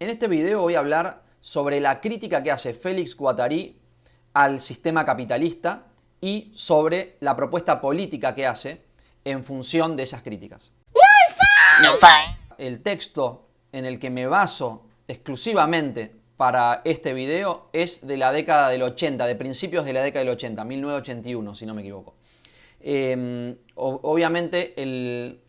En este video voy a hablar sobre la crítica que hace Félix Guattari al sistema capitalista y sobre la propuesta política que hace en función de esas críticas. No fun. El texto en el que me baso exclusivamente para este video es de la década del 80, de principios de la década del 80, 1981, si no me equivoco. Obviamente el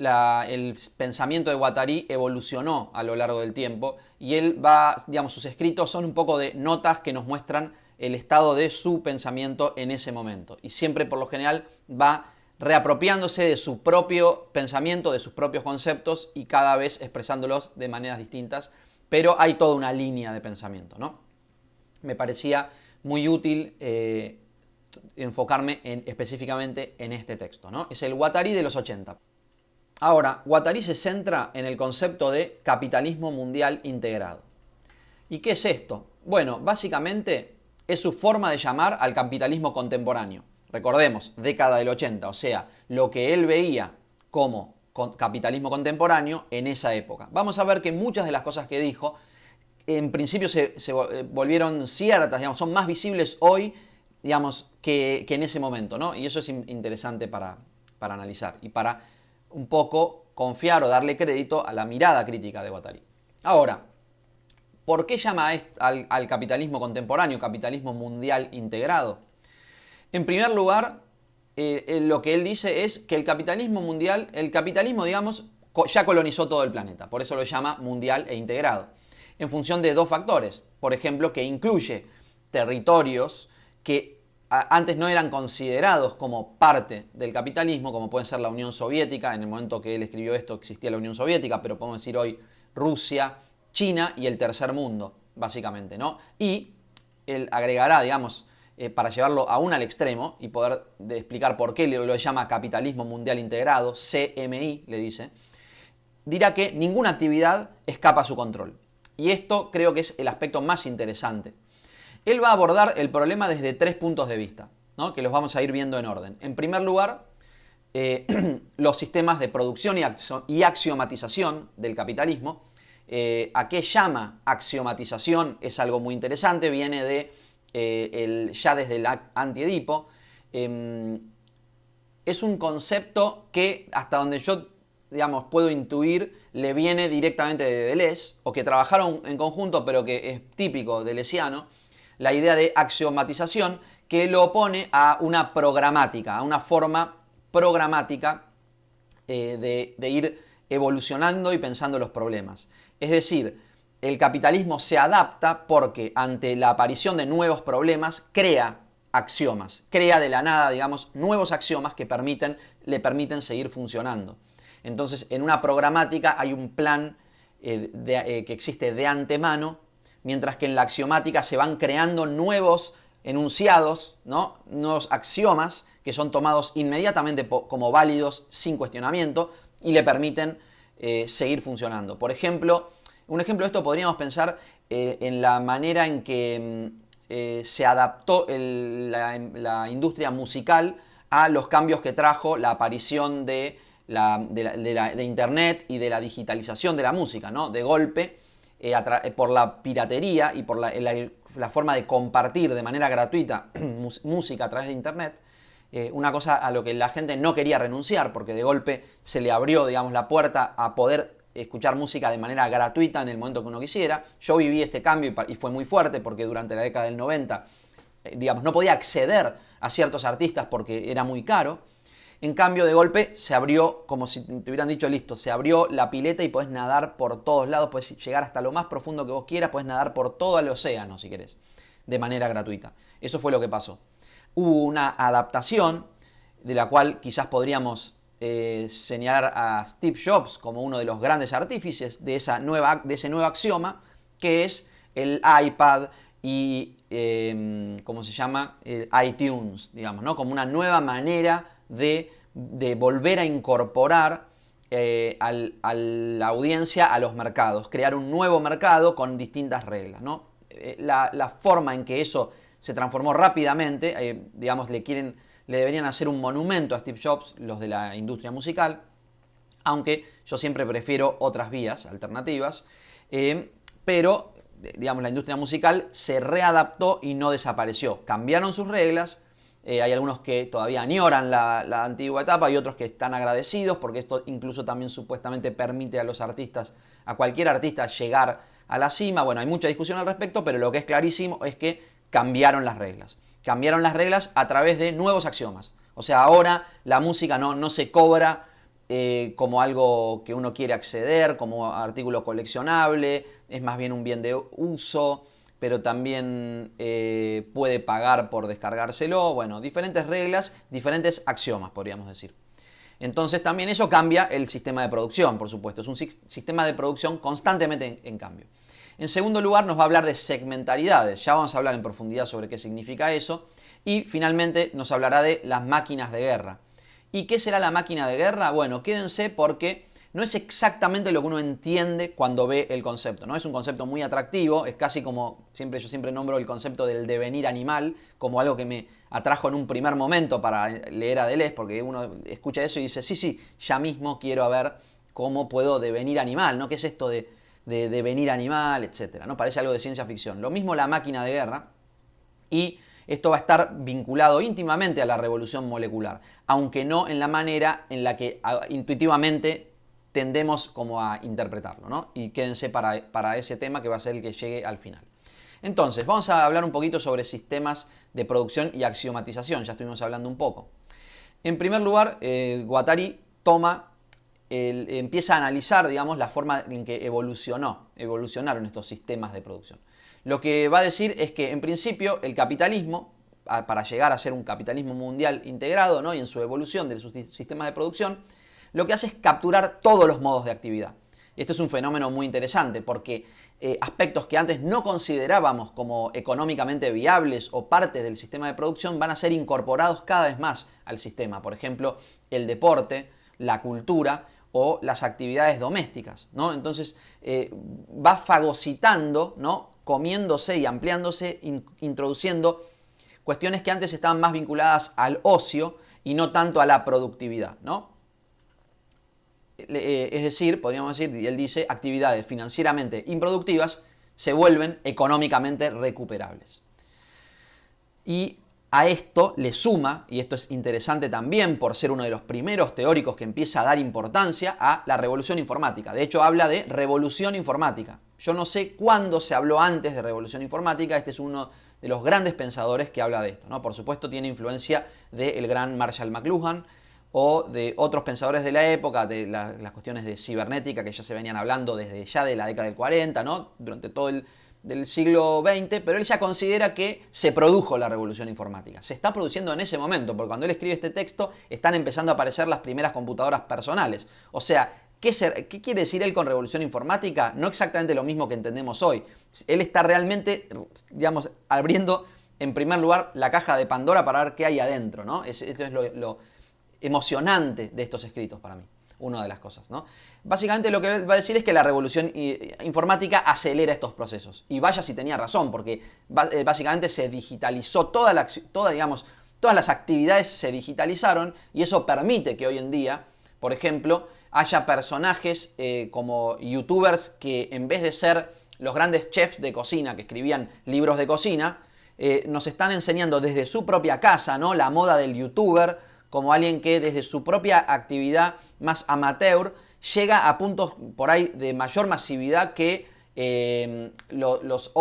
pensamiento de Guattari evolucionó a lo largo del tiempo y él va, digamos, sus escritos son un poco de notas que nos muestran el estado de su pensamiento en ese momento. Y siempre, por lo general, va reapropiándose de su propio pensamiento, de sus propios conceptos y cada vez expresándolos de maneras distintas, pero hay toda una línea de pensamiento, ¿no? Me parecía muy útil enfocarme específicamente en este texto, ¿no? Es el Guattari de los 80. Ahora, Guattari se centra en el concepto de capitalismo mundial integrado. ¿Y qué es esto? Bueno, básicamente es su forma de llamar al capitalismo contemporáneo. Recordemos, década del 80, o sea, lo que él veía como capitalismo contemporáneo en esa época. Vamos a ver que muchas de las cosas que dijo en principio se volvieron ciertas, digamos, son más visibles hoy, digamos, que en ese momento, ¿no? Y eso es interesante para analizar y para un poco confiar o darle crédito a la mirada crítica de Guattari. Ahora, ¿por qué llama al capitalismo contemporáneo capitalismo mundial integrado? En primer lugar, lo que él dice es que el capitalismo mundial, el capitalismo, digamos, ya colonizó todo el planeta, por eso lo llama mundial e integrado, en función de dos factores. Por ejemplo, que incluye territorios que antes no eran considerados como parte del capitalismo, como puede ser la Unión Soviética. En el momento que él escribió esto existía la Unión Soviética, pero podemos decir hoy Rusia, China y el tercer mundo, básicamente, ¿no? Y él agregará, digamos, para llevarlo aún al extremo y poder explicar por qué lo llama capitalismo mundial integrado, CMI le dice, dirá que ninguna actividad escapa a su control. Y esto creo que es el aspecto más interesante. Él va a abordar el problema desde tres puntos de vista, ¿no? Que los vamos a ir viendo en orden. En primer lugar, los sistemas de producción y axiomatización del capitalismo. ¿A qué llama axiomatización? Es algo muy interesante, viene de ya desde el Anti-Edipo. Es un concepto que, hasta donde yo, digamos, puedo intuir, le viene directamente de Deleuze, o que trabajaron en conjunto, pero que es típico deleuziano, la idea de axiomatización, que lo opone a una programática, a una forma programática de ir evolucionando y pensando los problemas. Es decir, el capitalismo se adapta porque ante la aparición de nuevos problemas crea axiomas, crea de la nada, digamos, nuevos axiomas que le permiten seguir funcionando. Entonces, en una programática hay un plan que existe de antemano, mientras que en la axiomática se van creando nuevos enunciados, ¿no? Nuevos axiomas que son tomados inmediatamente como válidos sin cuestionamiento y le permiten seguir funcionando. Por ejemplo, un ejemplo de esto podríamos pensar en la manera en que se adaptó la industria musical a los cambios que trajo la aparición de Internet y de la digitalización de la música, ¿no? De golpe, por la piratería y por la forma de compartir de manera gratuita música a través de Internet, una cosa a lo que la gente no quería renunciar, porque de golpe se le abrió, digamos, la puerta a poder escuchar música de manera gratuita en el momento que uno quisiera. Yo viví este cambio y fue muy fuerte porque durante la década del 90, digamos, no podía acceder a ciertos artistas porque era muy caro. En cambio, de golpe se abrió, como si te hubieran dicho, listo, se abrió la pileta y podés nadar por todos lados, podés llegar hasta lo más profundo que vos quieras, podés nadar por todo el océano, si querés, de manera gratuita. Eso fue lo que pasó. Hubo una adaptación de la cual quizás podríamos señalar a Steve Jobs como uno de los grandes artífices de ese nuevo axioma, que es el iPad y, ¿cómo se llama? El iTunes, digamos, ¿no? Como una nueva manera de volver a incorporar a la audiencia a los mercados, crear un nuevo mercado con distintas reglas, ¿no? La forma en que eso se transformó rápidamente, digamos, le deberían hacer un monumento a Steve Jobs, los de la industria musical, aunque yo siempre prefiero otras vías alternativas, pero digamos, la industria musical se readaptó y no desapareció. Cambiaron sus reglas, hay algunos que todavía añoran la antigua etapa y otros que están agradecidos porque esto incluso también supuestamente permite a los artistas, a cualquier artista llegar a la cima. Bueno, hay mucha discusión al respecto, pero lo que es clarísimo es que cambiaron las reglas. Cambiaron las reglas a través de nuevos axiomas. O sea, ahora la música no se cobra como algo que uno quiere acceder, como artículo coleccionable, es más bien un bien de uso, pero también puede pagar por descargárselo. Bueno, diferentes reglas, diferentes axiomas, podríamos decir. Entonces también eso cambia el sistema de producción, por supuesto. Es un sistema de producción constantemente en cambio. En segundo lugar, nos va a hablar de segmentaridades. Ya vamos a hablar en profundidad sobre qué significa eso. Y finalmente nos hablará de las máquinas de guerra. ¿Y qué será la máquina de guerra? Bueno, quédense porque no es exactamente lo que uno entiende cuando ve el concepto, ¿no? Es un concepto muy atractivo, es casi como, yo siempre nombro el concepto del devenir animal como algo que me atrajo en un primer momento para leer a Deleuze, porque uno escucha eso y dice, sí, ya mismo quiero ver cómo puedo devenir animal, ¿no? ¿Qué es esto de devenir animal, etcétera, ¿no? Parece algo de ciencia ficción. Lo mismo la máquina de guerra, y esto va a estar vinculado íntimamente a la revolución molecular, aunque no en la manera en la que intuitivamente tendemos como a interpretarlo, ¿no? Y quédense para ese tema que va a ser el que llegue al final. Entonces, vamos a hablar un poquito sobre sistemas de producción y axiomatización, ya estuvimos hablando un poco. En primer lugar, Guattari empieza a analizar, digamos, la forma en que evolucionaron estos sistemas de producción. Lo que va a decir es que, en principio, el capitalismo, para llegar a ser un capitalismo mundial integrado, ¿no? Y en su evolución de sus sistemas de producción, lo que hace es capturar todos los modos de actividad. Y esto es un fenómeno muy interesante porque aspectos que antes no considerábamos como económicamente viables o parte del sistema de producción van a ser incorporados cada vez más al sistema. Por ejemplo, el deporte, la cultura o las actividades domésticas, ¿no? Entonces va fagocitando, ¿no? Comiéndose y ampliándose, introduciendo cuestiones que antes estaban más vinculadas al ocio y no tanto a la productividad, ¿no? Es decir, podríamos decir, y él dice, actividades financieramente improductivas se vuelven económicamente recuperables. Y a esto le suma, y esto es interesante también por ser uno de los primeros teóricos que empieza a dar importancia a la revolución informática. De hecho, habla de revolución informática. Yo no sé cuándo se habló antes de revolución informática. Este es uno de los grandes pensadores que habla de esto, ¿no? Por supuesto, tiene influencia del gran Marshall McLuhan o de otros pensadores de la época, de las cuestiones de cibernética que ya se venían hablando desde ya de la década del 40, ¿no? Durante todo del siglo XX, pero él ya considera que se produjo la revolución informática. Se está produciendo en ese momento, porque cuando él escribe este texto están empezando a aparecer las primeras computadoras personales. O sea, ¿qué quiere decir él con revolución informática? No exactamente lo mismo que entendemos hoy. Él está realmente, digamos, abriendo en primer lugar la caja de Pandora para ver qué hay adentro, ¿no? Esto es lo emocionante de estos escritos para mí. Una de las cosas, ¿no? Básicamente lo que él va a decir es que la revolución informática acelera estos procesos. Y vaya si tenía razón, porque básicamente se digitalizó todas las actividades se digitalizaron y eso permite que hoy en día, por ejemplo, haya personajes como youtubers que en vez de ser los grandes chefs de cocina que escribían libros de cocina, nos están enseñando desde su propia casa, ¿no? La moda del youtuber, como alguien que desde su propia actividad más amateur llega a puntos por ahí de mayor masividad que los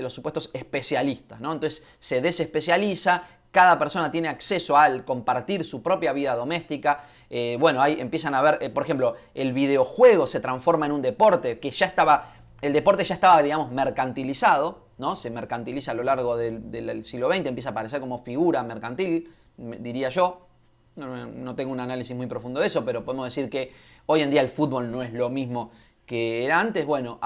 supuestos especialistas, ¿no? Entonces se desespecializa, cada persona tiene acceso al compartir su propia vida doméstica. Bueno, ahí empiezan a ver, por ejemplo, el videojuego se transforma en un deporte que el deporte ya estaba, digamos, mercantilizado, ¿no? Se mercantiliza a lo largo del siglo XX, empieza a aparecer como figura mercantil, diría yo. No tengo un análisis muy profundo de eso, pero podemos decir que hoy en día el fútbol no es lo mismo que era antes. Bueno,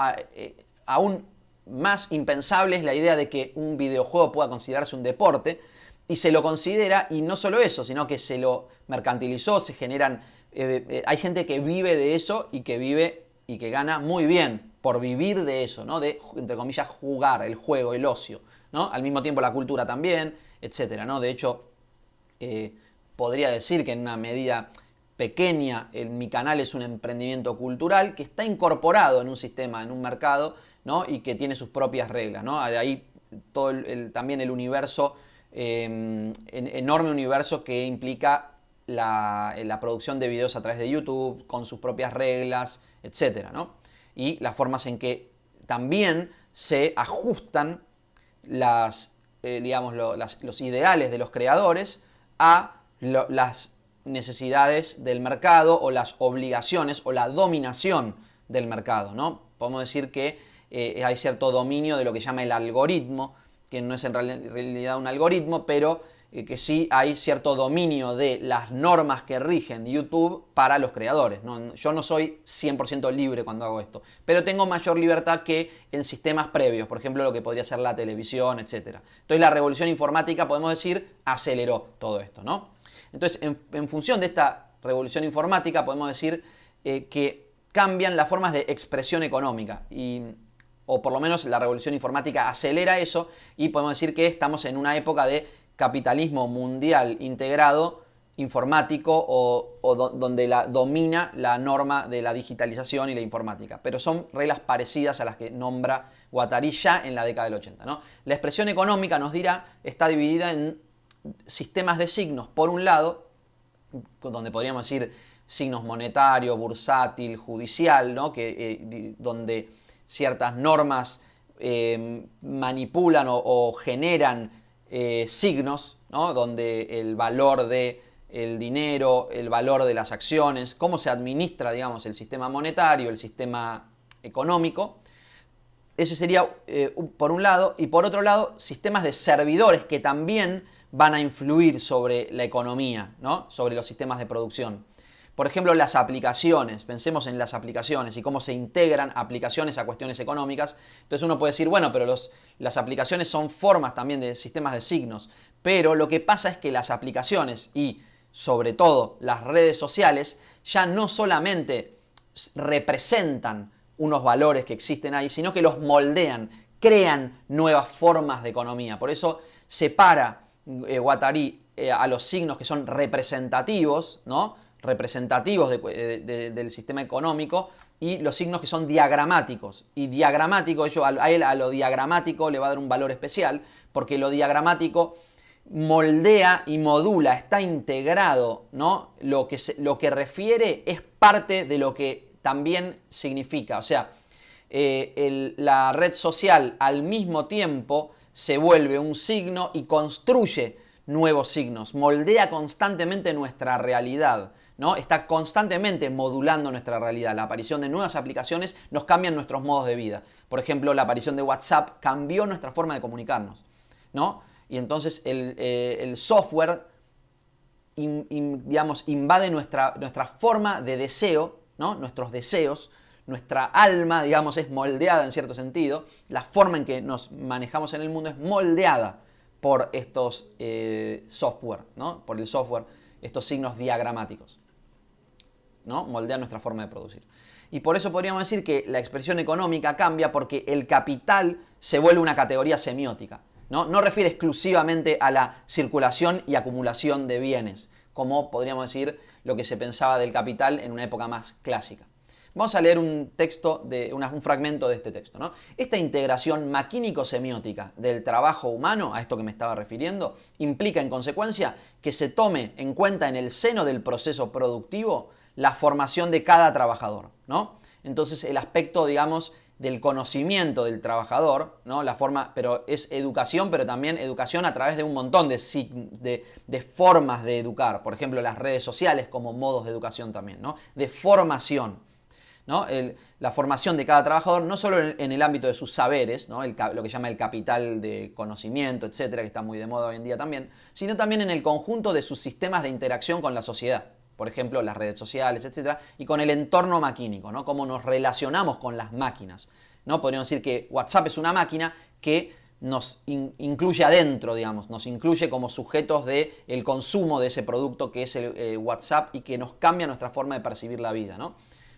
aún más impensable es la idea de que un videojuego pueda considerarse un deporte, y se lo considera, y no solo eso, sino que se lo mercantilizó, se generan... hay gente que vive de eso y que vive y que gana muy bien por vivir de eso, ¿no? De, entre comillas, jugar, el juego, el ocio, ¿no? Al mismo tiempo la cultura también, etcétera, ¿no? De hecho, podría decir que en una medida pequeña, mi canal es un emprendimiento cultural que está incorporado en un sistema, en un mercado, ¿no? Y que tiene sus propias reglas, ¿no? De ahí todo también el universo, enorme universo que implica la producción de videos a través de YouTube, con sus propias reglas, etcétera, ¿no? Y las formas en que también se ajustan los ideales de los creadores a las necesidades del mercado o las obligaciones o la dominación del mercado, ¿no? Podemos decir que hay cierto dominio de lo que llama el algoritmo, que no es en realidad un algoritmo, pero que sí hay cierto dominio de las normas que rigen YouTube para los creadores, ¿no? Yo no soy 100% libre cuando hago esto, pero tengo mayor libertad que en sistemas previos, por ejemplo lo que podría ser la televisión, etc. Entonces la revolución informática, podemos decir, aceleró todo esto, ¿no? Entonces en función de esta revolución informática podemos decir que cambian las formas de expresión económica o por lo menos la revolución informática acelera eso y podemos decir que estamos en una época de capitalismo mundial integrado informático donde domina la norma de la digitalización y la informática. Pero son reglas parecidas a las que nombra Guattari ya en la década del 80, ¿no? La expresión económica, nos dirá, está dividida en sistemas de signos. Por un lado, donde podríamos decir signos monetario, bursátil, judicial, ¿no? Donde ciertas normas manipulan o generan signos, ¿no? Donde el valor del dinero, el valor de las acciones, cómo se administra, digamos, el sistema monetario, el sistema económico. Ese sería por un lado. Y por otro lado, sistemas de servidores que también van a influir sobre la economía, ¿no? Sobre los sistemas de producción. Por ejemplo, las aplicaciones. Pensemos en las aplicaciones y cómo se integran aplicaciones a cuestiones económicas. Entonces uno puede decir, bueno, pero las aplicaciones son formas también de sistemas de signos. Pero lo que pasa es que las aplicaciones y sobre todo las redes sociales ya no solamente representan unos valores que existen ahí, sino que los moldean, crean nuevas formas de economía. Por eso separa Guattari a los signos que son representativos, ¿no? Representativos del sistema económico y los signos que son diagramáticos. Y diagramático, a lo diagramático le va a dar un valor especial porque lo diagramático moldea y modula, está integrado, ¿no? Lo que refiere es parte de lo que también significa. O sea, la red social al mismo tiempo se vuelve un signo y construye nuevos signos, moldea constantemente nuestra realidad, ¿no? Está constantemente modulando nuestra realidad. La aparición de nuevas aplicaciones nos cambian nuestros modos de vida. Por ejemplo, la aparición de WhatsApp cambió nuestra forma de comunicarnos, ¿no? Y entonces el software digamos, invade nuestra forma de deseo, ¿no? Nuestros deseos, nuestra alma, digamos, es moldeada en cierto sentido. La forma en que nos manejamos en el mundo es moldeada por estos software, ¿no? Por el software, estos signos diagramáticos, ¿no? Moldean nuestra forma de producir. Y por eso podríamos decir que la expresión económica cambia porque el capital se vuelve una categoría semiótica, ¿no? No refiere exclusivamente a la circulación y acumulación de bienes, como podríamos decir lo que se pensaba del capital en una época más clásica. Vamos a leer un texto, un fragmento de este texto, ¿no? Esta integración maquínico-semiótica del trabajo humano, a esto que me estaba refiriendo, implica en consecuencia que se tome en cuenta en el seno del proceso productivo la formación de cada trabajador, ¿no? Entonces el aspecto, digamos, del conocimiento del trabajador, ¿no? La forma, pero es educación, pero también educación a través de un montón de formas de educar. Por ejemplo, las redes sociales como modos de educación también, ¿no? De formación, ¿no? La formación de cada trabajador, no solo en el ámbito de sus saberes, ¿no? Lo que llama el capital de conocimiento, etcétera, que está muy de moda hoy en día también, sino también en el conjunto de sus sistemas de interacción con la sociedad. Por ejemplo, las redes sociales, etcétera, y con el entorno maquínico, ¿no? Cómo nos relacionamos con las máquinas, ¿no? Podríamos decir que WhatsApp es una máquina que nos incluye adentro, digamos, nos incluye como sujetos del consumo de ese producto que es el WhatsApp y que nos cambia nuestra forma de percibir la vida, ¿no?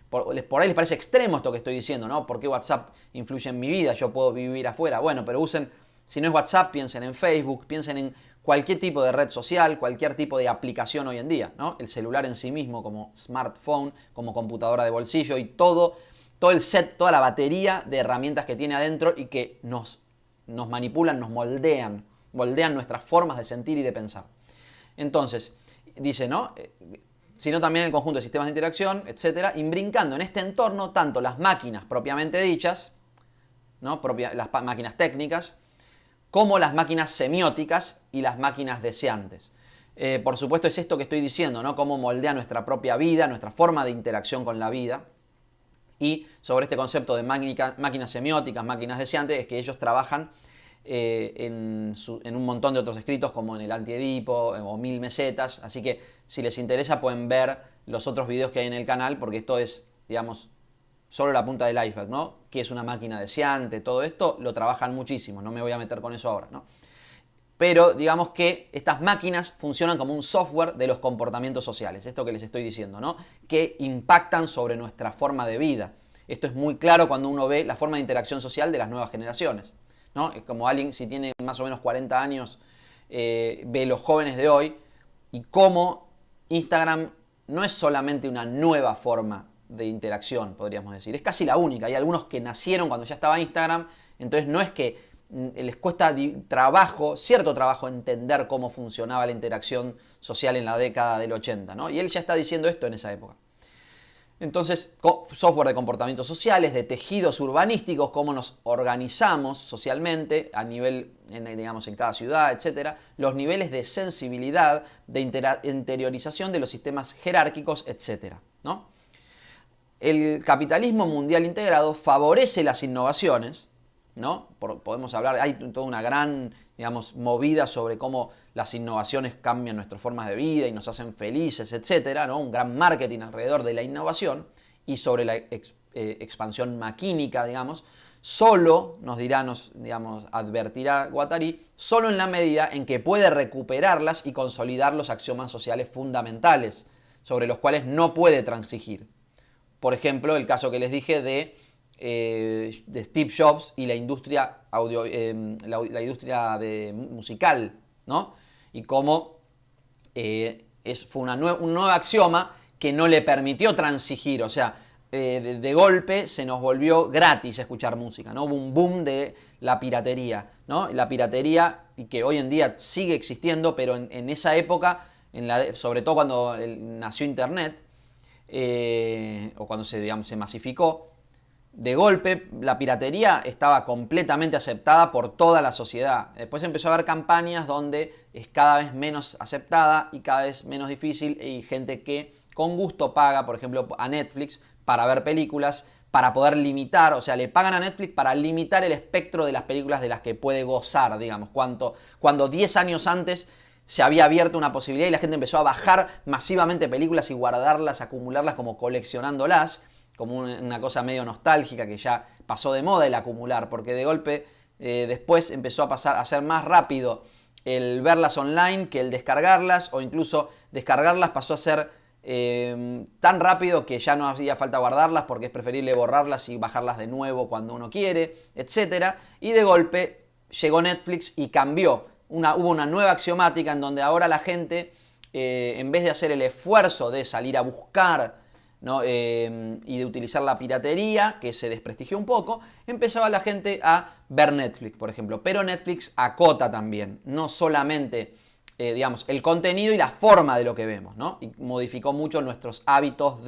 Por ahí les parece extremo esto que estoy diciendo, ¿no? ¿Por qué WhatsApp influye en mi vida? Yo puedo vivir afuera. Bueno, pero si no es WhatsApp, piensen en Facebook, piensen en cualquier tipo de red social, cualquier tipo de aplicación hoy en día, ¿no? El celular en sí mismo como smartphone, como computadora de bolsillo y todo el set, toda la batería de herramientas que tiene adentro y que nos manipulan, nos moldean nuestras formas de sentir y de pensar. Entonces, dice, ¿no? Sino también el conjunto de sistemas de interacción, etcétera, imbrincando en este entorno tanto las máquinas propiamente dichas, ¿no? Las máquinas técnicas, como las máquinas semióticas y las máquinas deseantes. Por supuesto es esto que estoy diciendo, ¿no? Cómo moldea nuestra propia vida, nuestra forma de interacción con la vida. Y sobre este concepto de máquinas semióticas, máquinas deseantes, es que ellos trabajan en un montón de otros escritos, como en el Anti-Edipo o 1000 mesetas. Así que si les interesa pueden ver los otros videos que hay en el canal, porque esto es, digamos, solo la punta del iceberg, ¿no? ¿Qué es una máquina deseante? Todo esto lo trabajan muchísimo, no me voy a meter con eso ahora, ¿no? Pero digamos que estas máquinas funcionan como un software de los comportamientos sociales, esto que les estoy diciendo, ¿no? Que impactan sobre nuestra forma de vida. Esto es muy claro cuando uno ve la forma de interacción social de las nuevas generaciones, ¿no? Es como alguien, si tiene más o menos 40 años, ve los jóvenes de hoy y cómo Instagram no es solamente una nueva forma de interacción, podríamos decir. Es casi la única. Hay algunos que nacieron cuando ya estaba Instagram, entonces no es que les cuesta cierto trabajo entender cómo funcionaba la interacción social en la década del 80, ¿no? Y él ya está diciendo esto en esa época. Entonces, software de comportamientos sociales, de tejidos urbanísticos, cómo nos organizamos socialmente a nivel, digamos, en cada ciudad, etcétera, los niveles de sensibilidad, de interiorización de los sistemas jerárquicos, etcétera, ¿no? El capitalismo mundial integrado favorece las innovaciones, ¿no? Podemos hablar, hay toda una gran, digamos, movida sobre cómo las innovaciones cambian nuestras formas de vida y nos hacen felices, etcétera, ¿no? Un gran marketing alrededor de la innovación y sobre la expansión maquínica, digamos, solo, digamos, advertirá Guattari, solo en la medida en que puede recuperarlas y consolidar los axiomas sociales fundamentales, sobre los cuales no puede transigir. Por ejemplo, el caso que les dije de Steve Jobs y la industria la industria musical, ¿no? Y cómo fue un nuevo axioma que no le permitió transigir, o sea, de golpe se nos volvió gratis escuchar música, ¿no? Hubo un boom de la piratería, ¿no? La piratería, y que hoy en día sigue existiendo, pero en esa época, sobre todo cuando nació Internet, o cuando se masificó, de golpe la piratería estaba completamente aceptada por toda la sociedad. Después empezó a haber campañas donde es cada vez menos aceptada y cada vez menos difícil, y gente que con gusto paga, por ejemplo, a Netflix para ver películas, para poder limitar, o sea, le pagan a Netflix para limitar el espectro de las películas de las que puede gozar, digamos, cuando 10 años antes se había abierto una posibilidad y la gente empezó a bajar masivamente películas y guardarlas, acumularlas como coleccionándolas, como una cosa medio nostálgica que ya pasó de moda el acumular, porque de golpe después empezó a ser más rápido el verlas online que el descargarlas, o incluso descargarlas pasó a ser tan rápido que ya no hacía falta guardarlas porque es preferible borrarlas y bajarlas de nuevo cuando uno quiere, etc. Y de golpe llegó Netflix y cambió. Hubo una nueva axiomática en donde ahora la gente, en vez de hacer el esfuerzo de salir a buscar, ¿no? Y de utilizar la piratería, que se desprestigió un poco, empezaba la gente a ver Netflix, por ejemplo. Pero Netflix acota también, no solamente digamos, el contenido y la forma de lo que vemos, ¿no? Y modificó mucho nuestros hábitos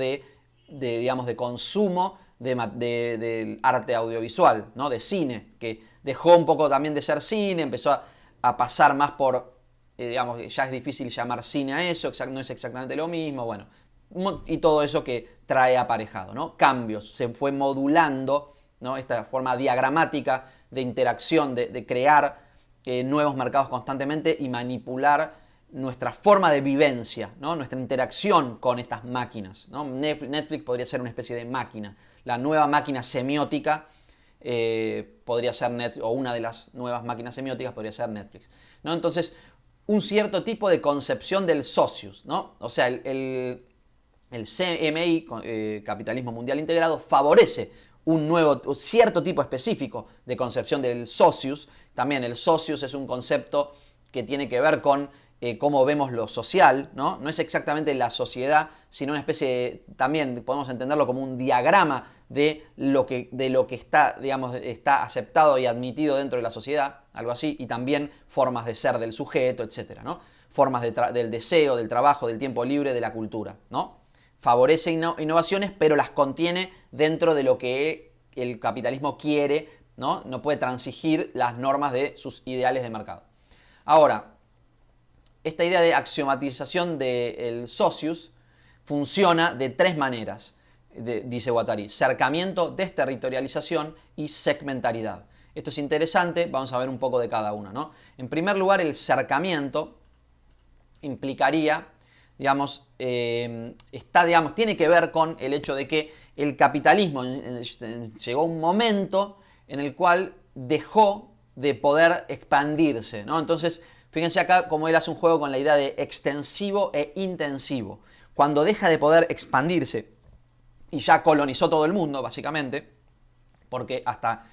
digamos, de consumo del arte audiovisual, ¿no? De cine, que dejó un poco también de ser cine, empezó a pasar más por, digamos, ya es difícil llamar cine a eso, no es exactamente lo mismo, bueno, y todo eso que trae aparejado, ¿no? Cambios, se fue modulando, ¿no? Esta forma diagramática de interacción, de crear nuevos mercados constantemente y manipular nuestra forma de vivencia, ¿no? Nuestra interacción con estas máquinas, ¿no? Netflix podría ser una especie de máquina. La nueva máquina semiótica podría ser Netflix, o una de las nuevas máquinas semióticas podría ser Netflix, ¿no? Entonces, un cierto tipo de concepción del socius, ¿no? O sea, el CMI, Capitalismo Mundial Integrado, favorece un cierto tipo específico de concepción del socius. También el socius es un concepto que tiene que ver con cómo vemos lo social, ¿no? No es exactamente la sociedad, sino una especie también podemos entenderlo como un diagrama de lo que está, digamos, está aceptado y admitido dentro de la sociedad, algo así, y también formas de ser del sujeto, etcétera, ¿no? Formas del deseo, del trabajo, del tiempo libre, de la cultura, ¿no? Favorece innovaciones, pero las contiene dentro de lo que el capitalismo quiere, ¿no? No puede transigir las normas de sus ideales de mercado. Ahora, esta idea de axiomatización del socius funciona de tres maneras, dice Guattari: cercamiento, desterritorialización y segmentaridad. Esto es interesante, vamos a ver un poco de cada una, ¿no? En primer lugar, el cercamiento implicaría, digamos, tiene que ver con el hecho de que el capitalismo llegó a un momento en el cual dejó de poder expandirse, ¿no? Entonces, fíjense acá cómo él hace un juego con la idea de extensivo e intensivo. Cuando deja de poder expandirse y ya colonizó todo el mundo, básicamente, porque hasta,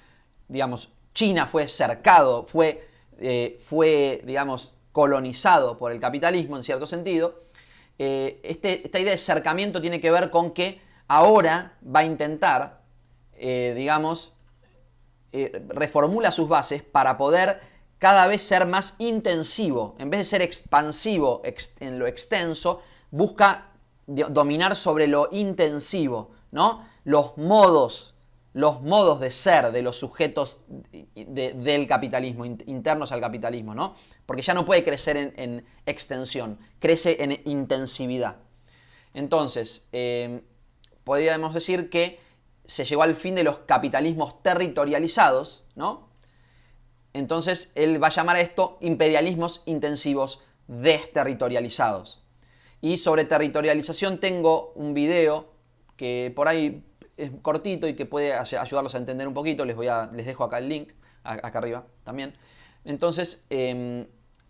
digamos, China fue cercado, fue digamos, colonizado por el capitalismo en cierto sentido, esta idea de cercamiento tiene que ver con que ahora va a intentar, digamos, reformula sus bases para poder cada vez ser más intensivo. En vez de ser expansivo en lo extenso, busca dominar sobre lo intensivo, ¿no? Los modos de ser de los sujetos del capitalismo, internos al capitalismo, ¿no? Porque ya no puede crecer en extensión, crece en intensividad. Entonces, podríamos decir que se llegó al fin de los capitalismos territorializados, ¿no? Entonces él va a llamar a esto imperialismos intensivos desterritorializados. Y sobre territorialización tengo un video que por ahí es cortito y que puede ayudarlos a entender un poquito. Les dejo acá el link, acá arriba también. Entonces,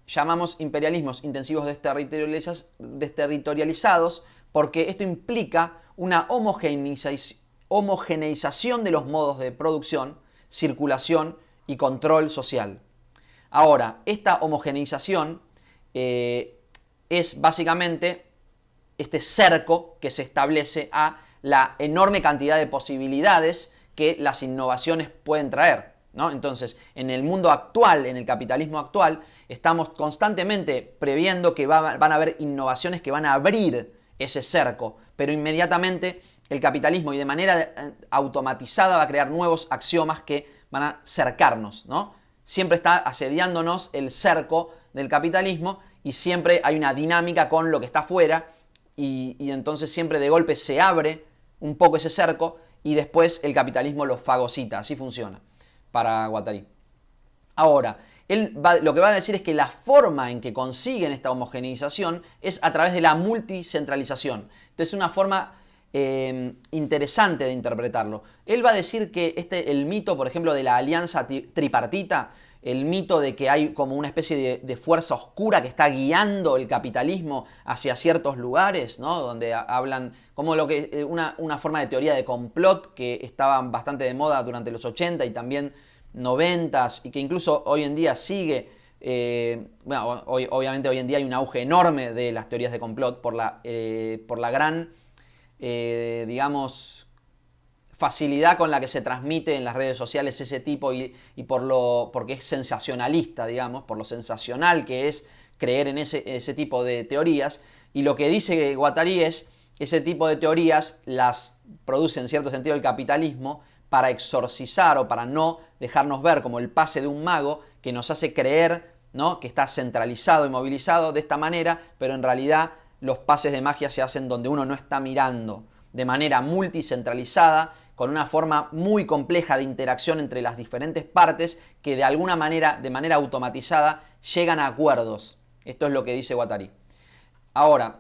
llamamos imperialismos intensivos desterritorializados porque esto implica una homogeneización de los modos de producción, circulación y control social. Ahora, esta homogeneización es básicamente este cerco que se establece a la enorme cantidad de posibilidades que las innovaciones pueden traer, ¿no? Entonces, en el mundo actual, en el capitalismo actual, estamos constantemente previendo que van a haber innovaciones que van a abrir ese cerco, pero inmediatamente el capitalismo y de manera automatizada va a crear nuevos axiomas que van a cercarnos, ¿no? Siempre está asediándonos el cerco del capitalismo y siempre hay una dinámica con lo que está afuera y entonces siempre de golpe se abre un poco ese cerco y después el capitalismo lo fagocita. Así funciona para Guattari. Ahora, lo que va a decir es que la forma en que consiguen esta homogeneización es a través de la multicentralización. Entonces es una forma interesante de interpretarlo. Él va a decir que el mito, por ejemplo, de la alianza tripartita, el mito de que hay como una especie de fuerza oscura que está guiando el capitalismo hacia ciertos lugares, ¿no? Donde hablan como una forma de teoría de complot que estaba bastante de moda durante los 80 y también 90s y que incluso hoy en día sigue. Bueno, obviamente hoy en día hay un auge enorme de las teorías de complot por la gran digamos, facilidad con la que se transmite en las redes sociales ese tipo y porque es sensacionalista, digamos, por lo sensacional que es creer en ese tipo de teorías. Y lo que dice Guattari es, ese tipo de teorías las produce en cierto sentido el capitalismo para exorcizar o para no dejarnos ver como el pase de un mago que nos hace creer, ¿no?, que está centralizado y movilizado de esta manera, pero en realidad los pases de magia se hacen donde uno no está mirando, de manera multicentralizada, con una forma muy compleja de interacción entre las diferentes partes que de alguna manera, de manera automatizada, llegan a acuerdos. Esto es lo que dice Guattari. Ahora,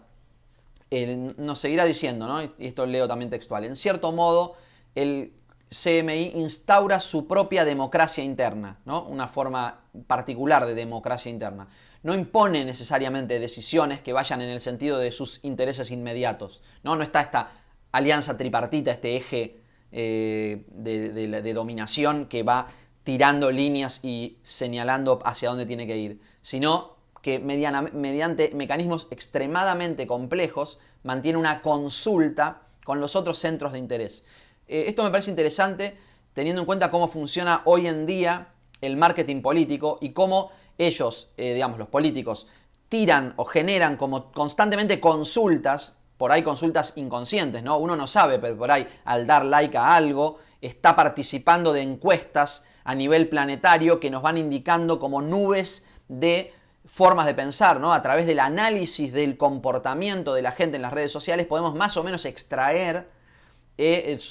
nos seguirá diciendo, ¿no? Y esto leo también textual. En cierto modo, el CMI instaura su propia democracia interna, ¿no? Una forma particular de democracia interna. No impone necesariamente decisiones que vayan en el sentido de sus intereses inmediatos, ¿no? No está esta alianza tripartita, este eje de dominación que va tirando líneas y señalando hacia dónde tiene que ir, sino que mediante mecanismos extremadamente complejos mantiene una consulta con los otros centros de interés. Esto me parece interesante teniendo en cuenta cómo funciona hoy en día el marketing político y cómo ellos, digamos, los políticos, tiran o generan como constantemente consultas, por ahí consultas inconscientes, ¿no? Uno no sabe, pero por ahí al dar like a algo, está participando de encuestas a nivel planetario que nos van indicando como nubes de formas de pensar, ¿no? A través del análisis del comportamiento de la gente en las redes sociales podemos más o menos extraer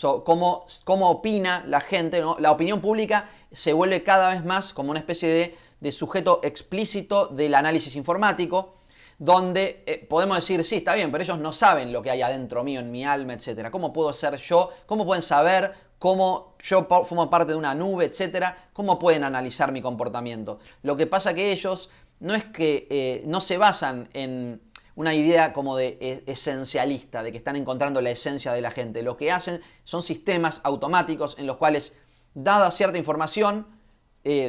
cómo opina la gente, ¿no? La opinión pública se vuelve cada vez más como una especie de sujeto explícito del análisis informático, donde podemos decir, sí, está bien, pero ellos no saben lo que hay adentro mío, en mi alma, etc. ¿Cómo puedo ser yo? ¿Cómo pueden saber cómo yo formo parte de una nube, etcétera? ¿Cómo pueden analizar mi comportamiento? Lo que pasa que ellos no es que no se basan en una idea como de esencialista, de que están encontrando la esencia de la gente. Lo que hacen son sistemas automáticos en los cuales, dada cierta información,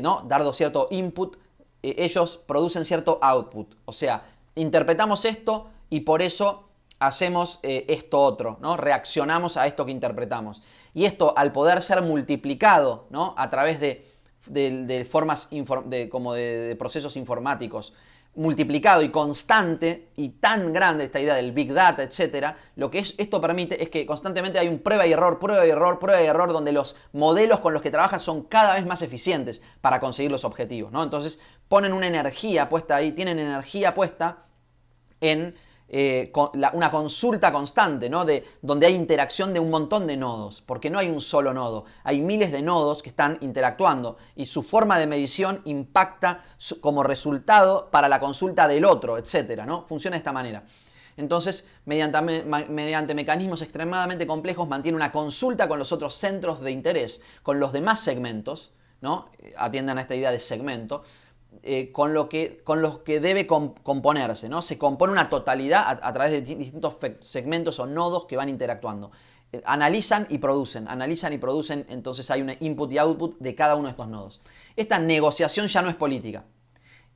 ¿no? Dado cierto input, ellos producen cierto output. O sea, interpretamos esto y por eso hacemos esto otro, ¿no? Reaccionamos a esto que interpretamos. Y esto, al poder ser multiplicado, ¿no? A través de formas como de procesos informáticos, multiplicado y constante y tan grande esta idea del Big Data, etcétera, lo que esto permite es que constantemente hay un prueba y error, prueba y error, prueba y error, donde los modelos con los que trabajan son cada vez más eficientes para conseguir los objetivos, ¿no? Entonces ponen una energía puesta ahí, tienen energía puesta en una consulta constante, ¿no? Donde hay interacción de un montón de nodos, porque no hay un solo nodo, hay miles de nodos que están interactuando y su forma de medición impacta como resultado para la consulta del otro, etcétera, ¿no? Funciona de esta manera. Entonces, mediante mecanismos extremadamente complejos, mantiene una consulta con los otros centros de interés, con los demás segmentos, ¿no? Atiendan a esta idea de segmento. Con los que debe componerse, ¿no? Se compone una totalidad a través de distintos segmentos o nodos que van interactuando. Analizan y producen, entonces hay un input y output de cada uno de estos nodos. Esta negociación ya no es política.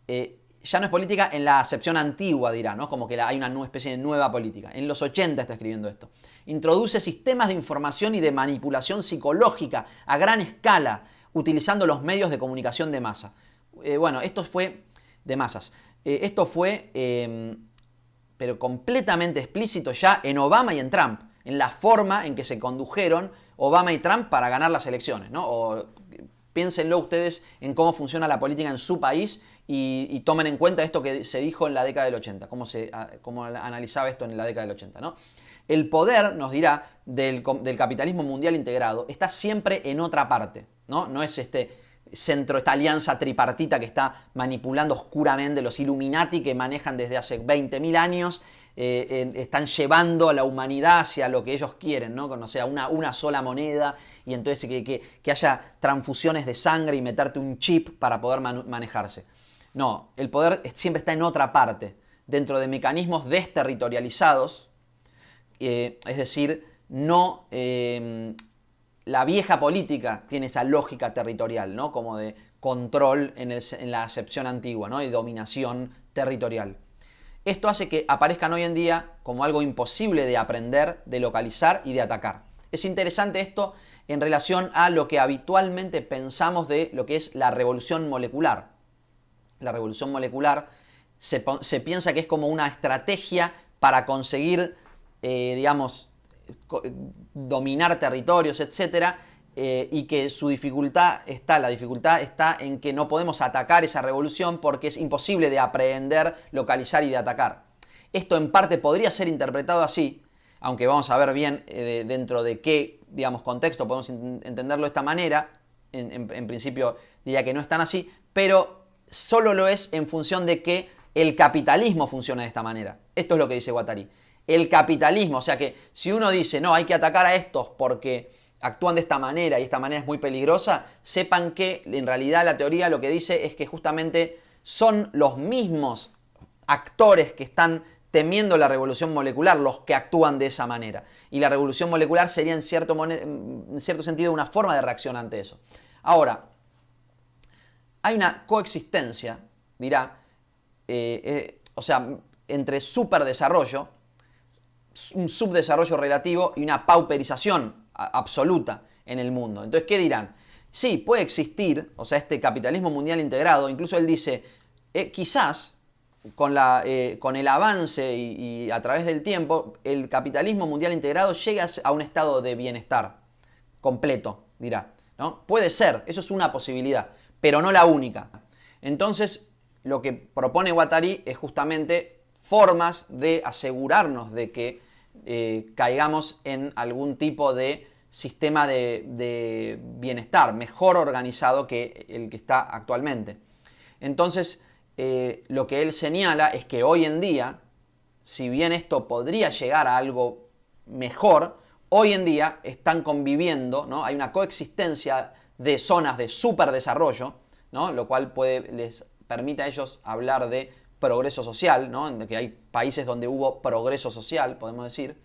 Ya no es política en la acepción antigua, dirá, ¿no? Como que hay una especie de nueva política. En los 80 está escribiendo esto. Introduce sistemas de información y de manipulación psicológica a gran escala, utilizando los medios de comunicación de masa. Bueno, esto fue de masas. Esto fue, pero completamente explícito ya en Obama y en Trump, en la forma en que se condujeron Obama y Trump para ganar las elecciones, ¿no? O piénsenlo ustedes en cómo funciona la política en su país y tomen en cuenta esto que se dijo en la década del 80, cómo analizaba esto en la década del 80, ¿no? El poder, nos dirá, del capitalismo mundial integrado está siempre en otra parte, ¿no? No es esta alianza tripartita que está manipulando oscuramente, los Illuminati que manejan desde hace 20.000 años, están llevando a la humanidad hacia lo que ellos quieren, ¿no? O sea, una sola moneda y entonces que haya transfusiones de sangre y meterte un chip para poder manejarse. No, el poder siempre está en otra parte, dentro de mecanismos desterritorializados, es decir, no... la vieja política tiene esa lógica territorial, ¿no? Como de control en la acepción antigua, ¿no? Y dominación territorial. Esto hace que aparezcan hoy en día como algo imposible de aprender, de localizar y de atacar. Es interesante esto en relación a lo que habitualmente pensamos de lo que es la revolución molecular. La revolución molecular se piensa que es como una estrategia para conseguir, digamos, dominar territorios, etcétera, y que la dificultad está en que no podemos atacar esa revolución porque es imposible de aprehender, localizar y de atacar. Esto en parte podría ser interpretado así, aunque vamos a ver bien dentro de qué, digamos, contexto podemos entenderlo de esta manera. En principio diría que no es tan así, pero solo lo es en función de que el capitalismo funciona de esta manera. Esto es lo que dice Guattari. El capitalismo, o sea que si uno dice, no, hay que atacar a estos porque actúan de esta manera y esta manera es muy peligrosa, sepan que en realidad la teoría lo que dice es que justamente son los mismos actores que están temiendo la revolución molecular los que actúan de esa manera. Y la revolución molecular sería en cierto sentido una forma de reacción ante eso. Ahora, hay una coexistencia, dirá, o sea, entre superdesarrollo, un subdesarrollo relativo y una pauperización absoluta en el mundo. Entonces, ¿qué dirán? Sí, puede existir, o sea, este capitalismo mundial integrado, incluso él dice, quizás con el avance y a través del tiempo, el capitalismo mundial integrado llegue a un estado de bienestar completo, dirá, ¿no? Puede ser, eso es una posibilidad, pero no la única. Entonces, lo que propone Guattari es justamente formas de asegurarnos de que caigamos en algún tipo de sistema de bienestar mejor organizado que el que está actualmente. Entonces, lo que él señala es que hoy en día, si bien esto podría llegar a algo mejor, hoy en día están conviviendo, ¿no? Hay una coexistencia de zonas de superdesarrollo, ¿no? Lo cual les permite a ellos hablar de progreso social, ¿no? De que hay países donde hubo progreso social, podemos decir.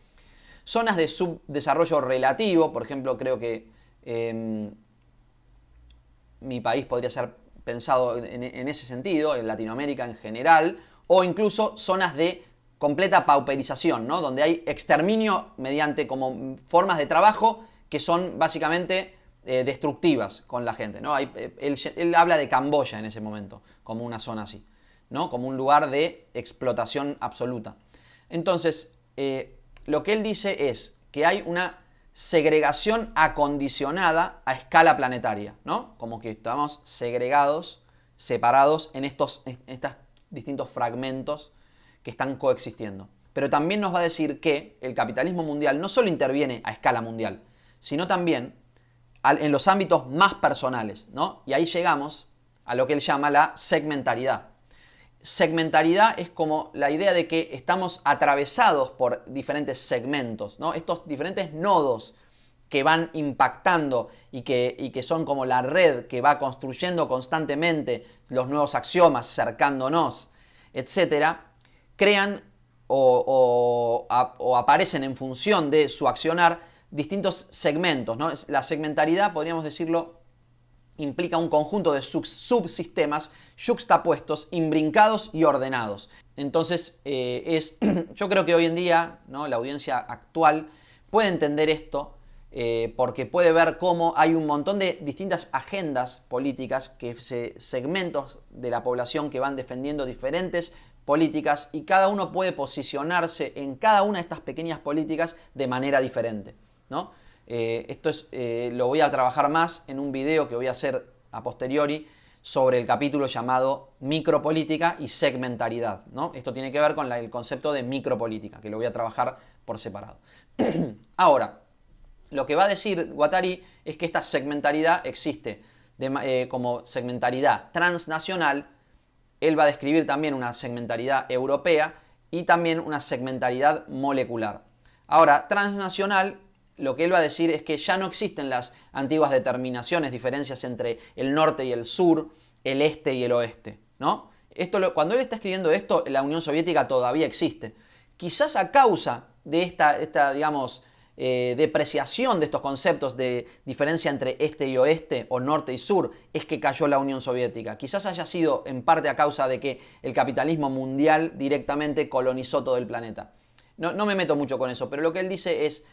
Zonas de subdesarrollo relativo, por ejemplo, creo que mi país podría ser pensado en ese sentido, en Latinoamérica en general, o incluso zonas de completa pauperización, ¿no? Donde hay exterminio mediante como formas de trabajo que son básicamente destructivas con la gente, ¿no? Él habla de Camboya en ese momento, como una zona así, ¿no? Como un lugar de explotación absoluta. Entonces, lo que él dice es que hay una segregación acondicionada a escala planetaria, ¿no? Como que estamos segregados, separados en estos distintos fragmentos que están coexistiendo. Pero también nos va a decir que el capitalismo mundial no solo interviene a escala mundial, sino también en los ámbitos más personales, ¿no? Y ahí llegamos a lo que él llama la segmentaridad. Segmentaridad es como la idea de que estamos atravesados por diferentes segmentos, ¿no? Estos diferentes nodos que van impactando y que son como la red que va construyendo constantemente los nuevos axiomas, cercándonos, etcétera, crean o aparecen en función de su accionar distintos segmentos, ¿no? La segmentaridad, podríamos decirlo, implica un conjunto de subsistemas yuxtapuestos, imbrincados y ordenados. Entonces, yo creo que hoy en día, ¿no? La audiencia actual puede entender esto porque puede ver cómo hay un montón de distintas agendas políticas, segmentos de la población que van defendiendo diferentes políticas y cada uno puede posicionarse en cada una de estas pequeñas políticas de manera diferente, ¿no? Esto lo voy a trabajar más en un video que voy a hacer a posteriori sobre el capítulo llamado micropolítica y segmentaridad, ¿no? Esto tiene que ver con el concepto de micropolítica, que lo voy a trabajar por separado. Ahora, lo que va a decir Guattari es que esta segmentaridad existe como segmentaridad transnacional. Él va a describir también una segmentaridad europea y también una segmentaridad molecular. Ahora, transnacional, lo que él va a decir es que ya no existen las antiguas determinaciones, diferencias entre el norte y el sur, el este y el oeste, ¿no? Cuando él está escribiendo esto, la Unión Soviética todavía existe. Quizás a causa de esta digamos, depreciación de estos conceptos de diferencia entre este y oeste o norte y sur, es que cayó la Unión Soviética. Quizás haya sido en parte a causa de que el capitalismo mundial directamente colonizó todo el planeta. No me meto mucho con eso, pero lo que él dice es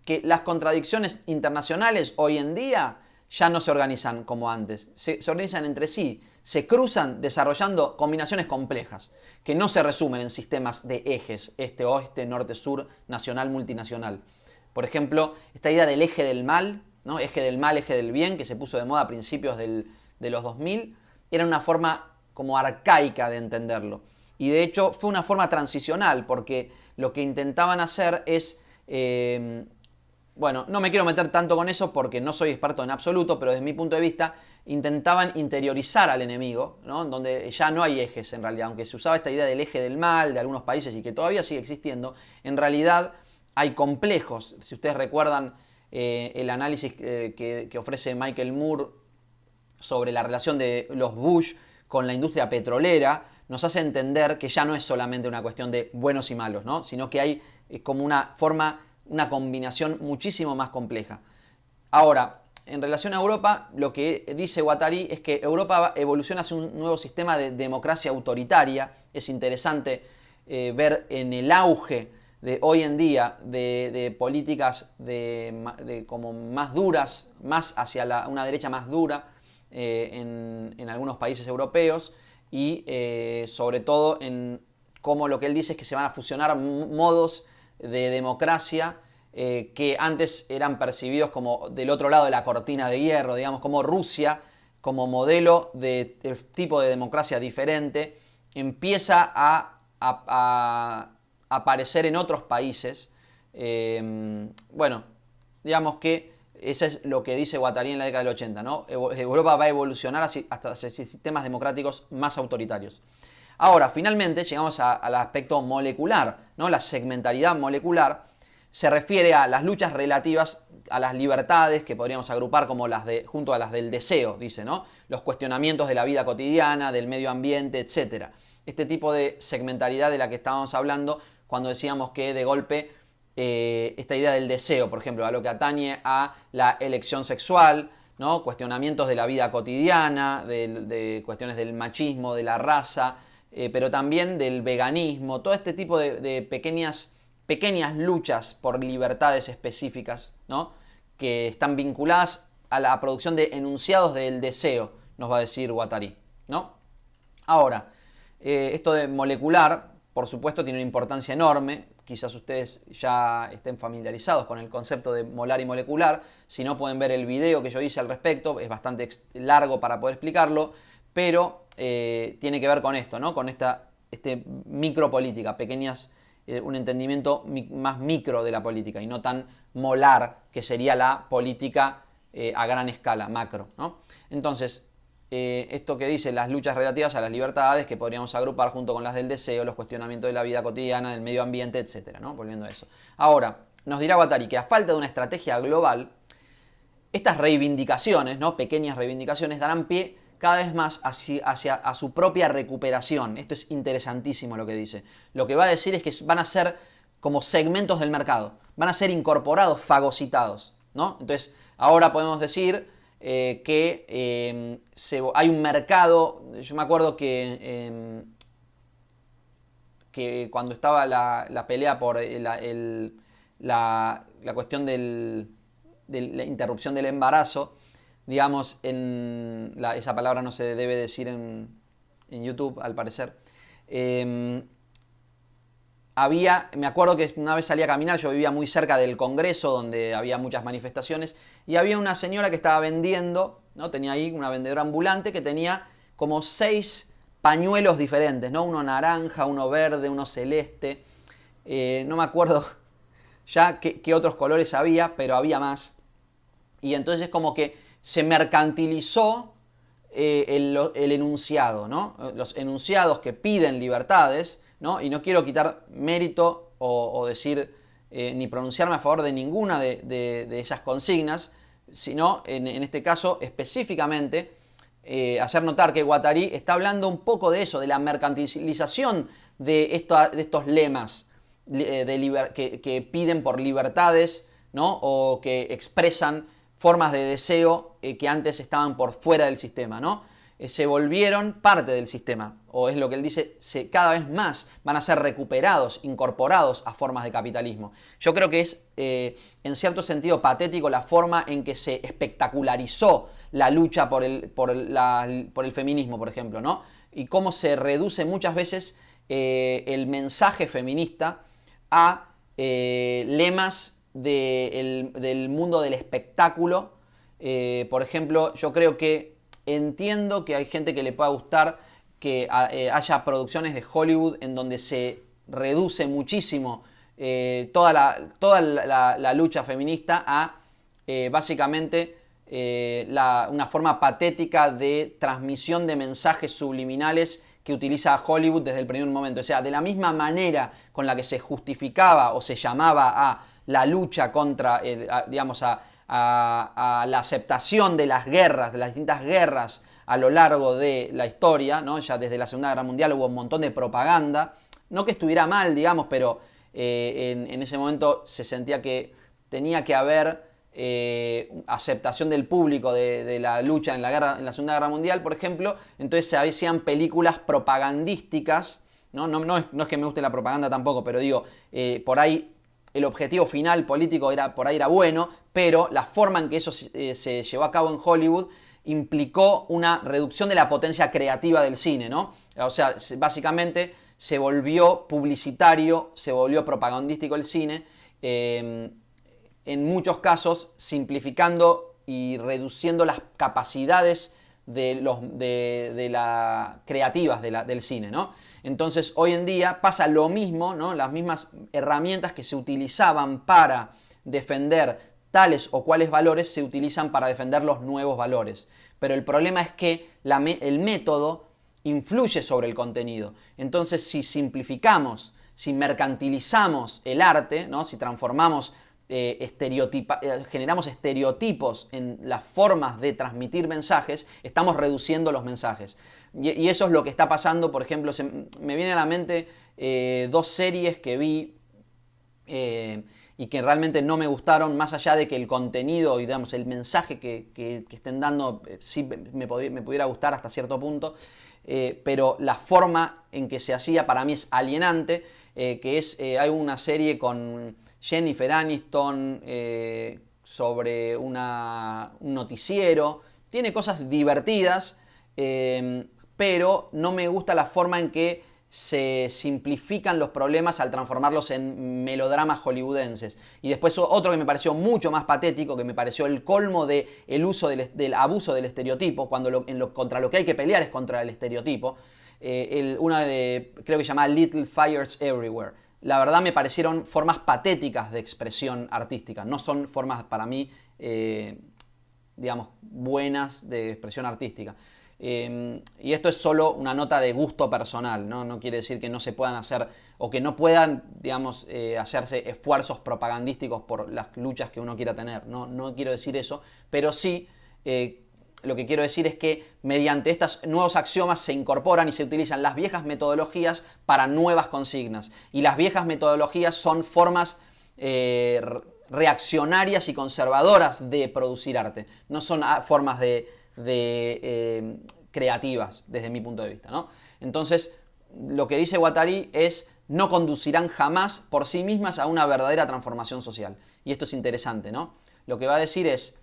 que las contradicciones internacionales hoy en día ya no se organizan como antes, se organizan entre sí, se cruzan desarrollando combinaciones complejas, que no se resumen en sistemas de ejes, este-oeste, norte-sur, nacional-multinacional. Por ejemplo, esta idea del eje del mal, ¿no? Eje del mal, eje del bien, que se puso de moda a principios de los 2000, era una forma como arcaica de entenderlo. Y de hecho fue una forma transicional, porque lo que intentaban hacer es... bueno, no me quiero meter tanto con eso porque no soy experto en absoluto, pero desde mi punto de vista intentaban interiorizar al enemigo, ¿no? Donde ya no hay ejes en realidad, aunque se usaba esta idea del eje del mal de algunos países y que todavía sigue existiendo, en realidad hay complejos. Si ustedes recuerdan el análisis que ofrece Michael Moore sobre la relación de los Bush con la industria petrolera, nos hace entender que ya no es solamente una cuestión de buenos y malos, ¿no? Sino que hay como una combinación muchísimo más compleja. Ahora, en relación a Europa, lo que dice Guattari es que Europa evoluciona hacia un nuevo sistema de democracia autoritaria. Es interesante ver en el auge de hoy en día de políticas como más duras, más hacia una derecha más dura en algunos países europeos y sobre todo en cómo lo que él dice es que se van a fusionar modos de democracia que antes eran percibidos como del otro lado de la cortina de hierro, digamos, como Rusia, como modelo de tipo de democracia diferente, empieza a aparecer en otros países. Bueno, digamos que eso es lo que dice Guattari en la década del 80, ¿no? Europa va a evolucionar hasta sistemas democráticos más autoritarios. Ahora, finalmente, llegamos al aspecto molecular, ¿no? La segmentalidad molecular se refiere a las luchas relativas a las libertades que podríamos agrupar como junto a las del deseo, dice, ¿no? Los cuestionamientos de la vida cotidiana, del medio ambiente, etc. Este tipo de segmentalidad de la que estábamos hablando cuando decíamos que de golpe esta idea del deseo, por ejemplo, a lo que atañe a la elección sexual, ¿no? Cuestionamientos de la vida cotidiana, de cuestiones del machismo, de la raza, pero también del veganismo, todo este tipo de pequeñas luchas por libertades específicas, ¿no? Que están vinculadas a la producción de enunciados del deseo, nos va a decir Guattari, ¿no? Ahora, esto de molecular, por supuesto, tiene una importancia enorme. Quizás ustedes ya estén familiarizados con el concepto de molar y molecular. Si no, pueden ver el video que yo hice al respecto. Es bastante largo para poder explicarlo, pero tiene que ver con esto, ¿no? Con esta micropolítica, un entendimiento más micro de la política y no tan molar, que sería la política a gran escala, macro, ¿no? Entonces, esto que dice las luchas relativas a las libertades, que podríamos agrupar junto con las del deseo, los cuestionamientos de la vida cotidiana, del medio ambiente, etc., ¿no? Volviendo a eso. Ahora, nos dirá Guattari que a falta de una estrategia global, estas reivindicaciones, ¿no? Pequeñas reivindicaciones, darán pie cada vez más hacia su propia recuperación. Esto es interesantísimo lo que dice. Lo que va a decir es que van a ser como segmentos del mercado, van a ser incorporados, fagocitados, ¿no? Entonces, ahora podemos decir que hay un mercado. Yo me acuerdo que cuando estaba la pelea por la cuestión de la interrupción del embarazo, digamos, esa palabra no se debe decir en YouTube, al parecer. Me acuerdo que una vez salí a caminar, yo vivía muy cerca del Congreso, donde había muchas manifestaciones, y había una señora que estaba vendiendo, ¿no? Tenía ahí una vendedora ambulante que tenía como 6 pañuelos diferentes, ¿no? Uno naranja, uno verde, uno celeste. No me acuerdo ya qué otros colores había, pero había más. Y entonces es como que se mercantilizó el enunciado, ¿no? Los enunciados que piden libertades, ¿no? Y no quiero quitar mérito o decir ni pronunciarme a favor de ninguna de esas consignas, sino en este caso específicamente hacer notar que Guattari está hablando un poco de eso, de la mercantilización de estos lemas que piden por libertades, ¿no? O que expresan formas de deseo que antes estaban por fuera del sistema, ¿no? Se volvieron parte del sistema, o es lo que él dice, cada vez más van a ser recuperados, incorporados a formas de capitalismo. Yo creo que es, en cierto sentido, patético la forma en que se espectacularizó la lucha por el feminismo, por ejemplo, ¿no? Y cómo se reduce muchas veces el mensaje feminista a lemas del mundo del espectáculo. Por ejemplo, yo creo que entiendo que hay gente que le pueda gustar que haya producciones de Hollywood en donde se reduce muchísimo toda la lucha feminista a básicamente una forma patética de transmisión de mensajes subliminales que utiliza Hollywood desde el primer momento. O sea, de la misma manera con la que se justificaba o se llamaba a la lucha contra, digamos, a la aceptación de las guerras, de las distintas guerras a lo largo de la historia, ¿no? Ya desde la Segunda Guerra Mundial hubo un montón de propaganda, no que estuviera mal, digamos, pero en ese momento se sentía que tenía que haber aceptación del público de la lucha en la Segunda Guerra Mundial, por ejemplo, entonces se hacían películas propagandísticas, ¿no? No es que me guste la propaganda tampoco, pero digo, por ahí el objetivo final político por ahí era bueno, pero la forma en que eso se llevó a cabo en Hollywood implicó una reducción de la potencia creativa del cine, ¿no? O sea, básicamente se volvió publicitario, se volvió propagandístico el cine, en muchos casos simplificando y reduciendo las capacidades creativas del cine, ¿no? Entonces hoy en día pasa lo mismo, ¿no? Las mismas herramientas que se utilizaban para defender tales o cuales valores se utilizan para defender los nuevos valores. Pero el problema es que el método influye sobre el contenido. Entonces, si simplificamos, si mercantilizamos el arte, ¿no? Si transformamos, generamos estereotipos en las formas de transmitir mensajes, estamos reduciendo los mensajes. Y eso es lo que está pasando, por ejemplo, me viene a la mente dos series que vi y que realmente no me gustaron, más allá de que el contenido y digamos, el mensaje que estén dando sí me pudiera gustar hasta cierto punto, pero la forma en que se hacía para mí es alienante, hay una serie con Jennifer Aniston sobre un noticiero, tiene cosas divertidas, pero no me gusta la forma en que se simplifican los problemas al transformarlos en melodramas hollywoodenses. Y después otro que me pareció mucho más patético, que me pareció el colmo del uso del abuso del estereotipo, cuando contra lo que hay que pelear es contra el estereotipo. Creo que se llama Little Fires Everywhere. La verdad me parecieron formas patéticas de expresión artística. No son formas para mí, digamos, buenas de expresión artística. Y esto es solo una nota de gusto personal, ¿no? No quiere decir que no se puedan hacer o que no puedan, digamos, hacerse esfuerzos propagandísticos por las luchas que uno quiera tener. No quiero decir eso, pero sí lo que quiero decir es que mediante estos nuevos axiomas se incorporan y se utilizan las viejas metodologías para nuevas consignas. Y las viejas metodologías son formas reaccionarias y conservadoras de producir arte. No son formas creativas desde mi punto de vista, ¿no? Entonces, lo que dice Guattari es: no conducirán jamás por sí mismas a una verdadera transformación social. Y esto es interesante, ¿no? Lo que va a decir es,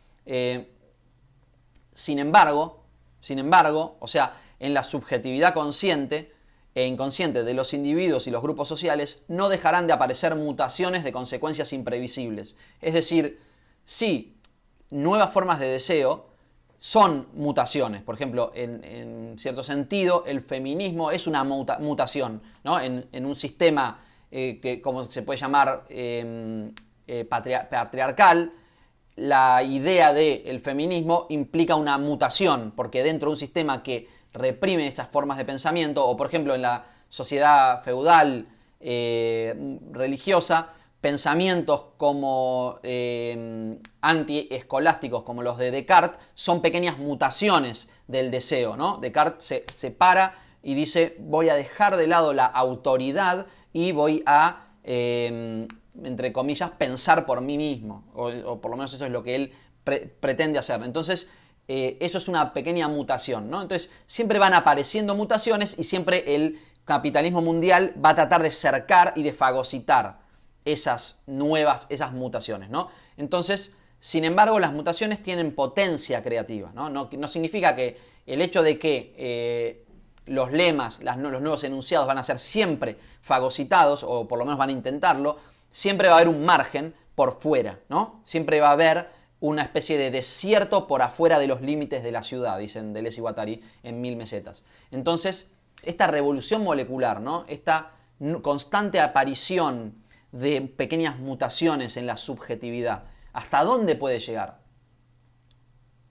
sin embargo, o sea, en la subjetividad consciente e inconsciente de los individuos y los grupos sociales no dejarán de aparecer mutaciones de consecuencias imprevisibles. Es decir, sí, nuevas formas de deseo son mutaciones. Por ejemplo, en cierto sentido, el feminismo es una mutación, ¿no? En un sistema que, como se puede llamar, patriarcal, la idea del feminismo implica una mutación, porque dentro de un sistema que reprime esas formas de pensamiento, o por ejemplo en la sociedad feudal religiosa, pensamientos como anti-escolásticos, como los de Descartes, son pequeñas mutaciones del deseo, ¿no? Descartes se para y dice: voy a dejar de lado la autoridad y voy a, entre comillas, pensar por mí mismo, o por lo menos eso es lo que él pretende hacer. Entonces, eso es una pequeña mutación, ¿no? Entonces, siempre van apareciendo mutaciones y siempre el capitalismo mundial va a tratar de cercar y de fagocitar esas mutaciones, ¿no? Entonces, sin embargo, las mutaciones tienen potencia creativa, ¿no? No significa que el hecho de que los lemas, los nuevos enunciados van a ser siempre fagocitados, o por lo menos van a intentarlo, siempre va a haber un margen por fuera, ¿no? Siempre va a haber una especie de desierto por afuera de los límites de la ciudad, dicen Deleuze y Guattari en Mil mesetas. Entonces, esta revolución molecular, ¿no? Esta constante aparición de pequeñas mutaciones en la subjetividad, ¿hasta dónde puede llegar?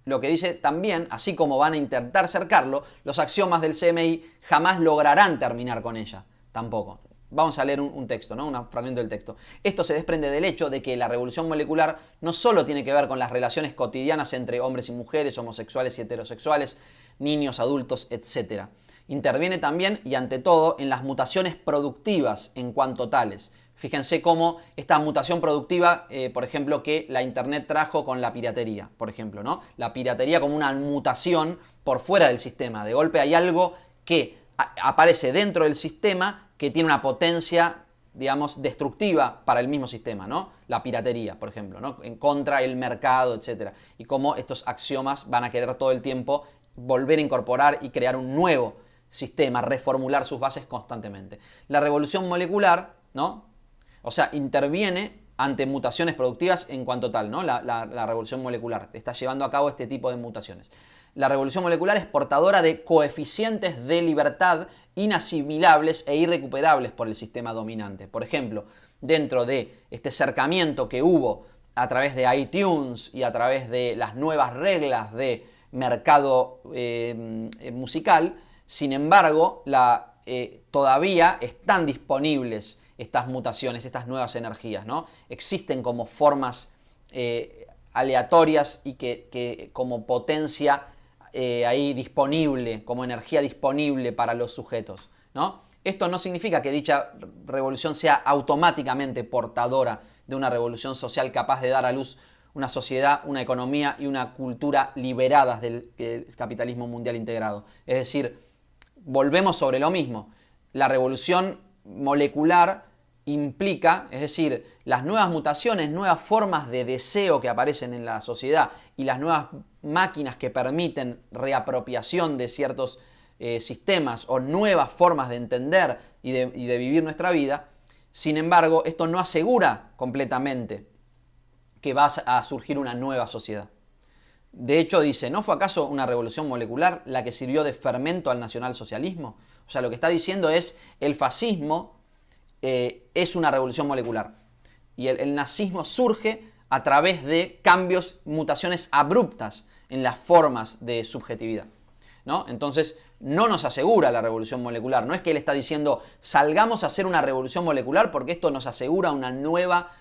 Lo que dice también, así como van a intentar cercarlo, los axiomas del CMI jamás lograrán terminar con ella, tampoco. Vamos a leer un texto, ¿no? Un fragmento del texto. Esto se desprende del hecho de que la revolución molecular no solo tiene que ver con las relaciones cotidianas entre hombres y mujeres, homosexuales y heterosexuales, niños, adultos, etc. Interviene también y ante todo en las mutaciones productivas en cuanto tales, Fíjense cómo esta mutación productiva, por ejemplo, que la Internet trajo con la piratería, por ejemplo, ¿no? La piratería como una mutación por fuera del sistema. De golpe hay algo que aparece dentro del sistema que tiene una potencia, digamos, destructiva para el mismo sistema, ¿no? La piratería, por ejemplo, ¿no? En contra del mercado, etc. Y cómo estos axiomas van a querer todo el tiempo volver a incorporar y crear un nuevo sistema, reformular sus bases constantemente. La revolución molecular, ¿no? O sea, interviene ante mutaciones productivas en cuanto tal, ¿no? La revolución molecular está llevando a cabo este tipo de mutaciones. La revolución molecular es portadora de coeficientes de libertad inasimilables e irrecuperables por el sistema dominante. Por ejemplo, dentro de este acercamiento que hubo a través de iTunes y a través de las nuevas reglas de mercado musical, sin embargo, todavía están disponibles estas mutaciones, estas nuevas energías, ¿no? Existen como formas aleatorias y que como potencia ahí disponible, como energía disponible para los sujetos, ¿no? Esto no significa que dicha revolución sea automáticamente portadora de una revolución social capaz de dar a luz una sociedad, una economía y una cultura liberadas del capitalismo mundial integrado. Es decir, volvemos sobre lo mismo. La revolución molecular implica, es decir, las nuevas mutaciones, nuevas formas de deseo que aparecen en la sociedad y las nuevas máquinas que permiten reapropiación de ciertos sistemas o nuevas formas de entender y de vivir nuestra vida. Sin embargo, esto no asegura completamente que va a surgir una nueva sociedad. De hecho, dice, ¿no fue acaso una revolución molecular la que sirvió de fermento al nacionalsocialismo? O sea, lo que está diciendo es, el fascismo es una revolución molecular. Y el nazismo surge a través de cambios, mutaciones abruptas en las formas de subjetividad, ¿no? Entonces, no nos asegura la revolución molecular. No es que él está diciendo, salgamos a hacer una revolución molecular porque esto nos asegura una nueva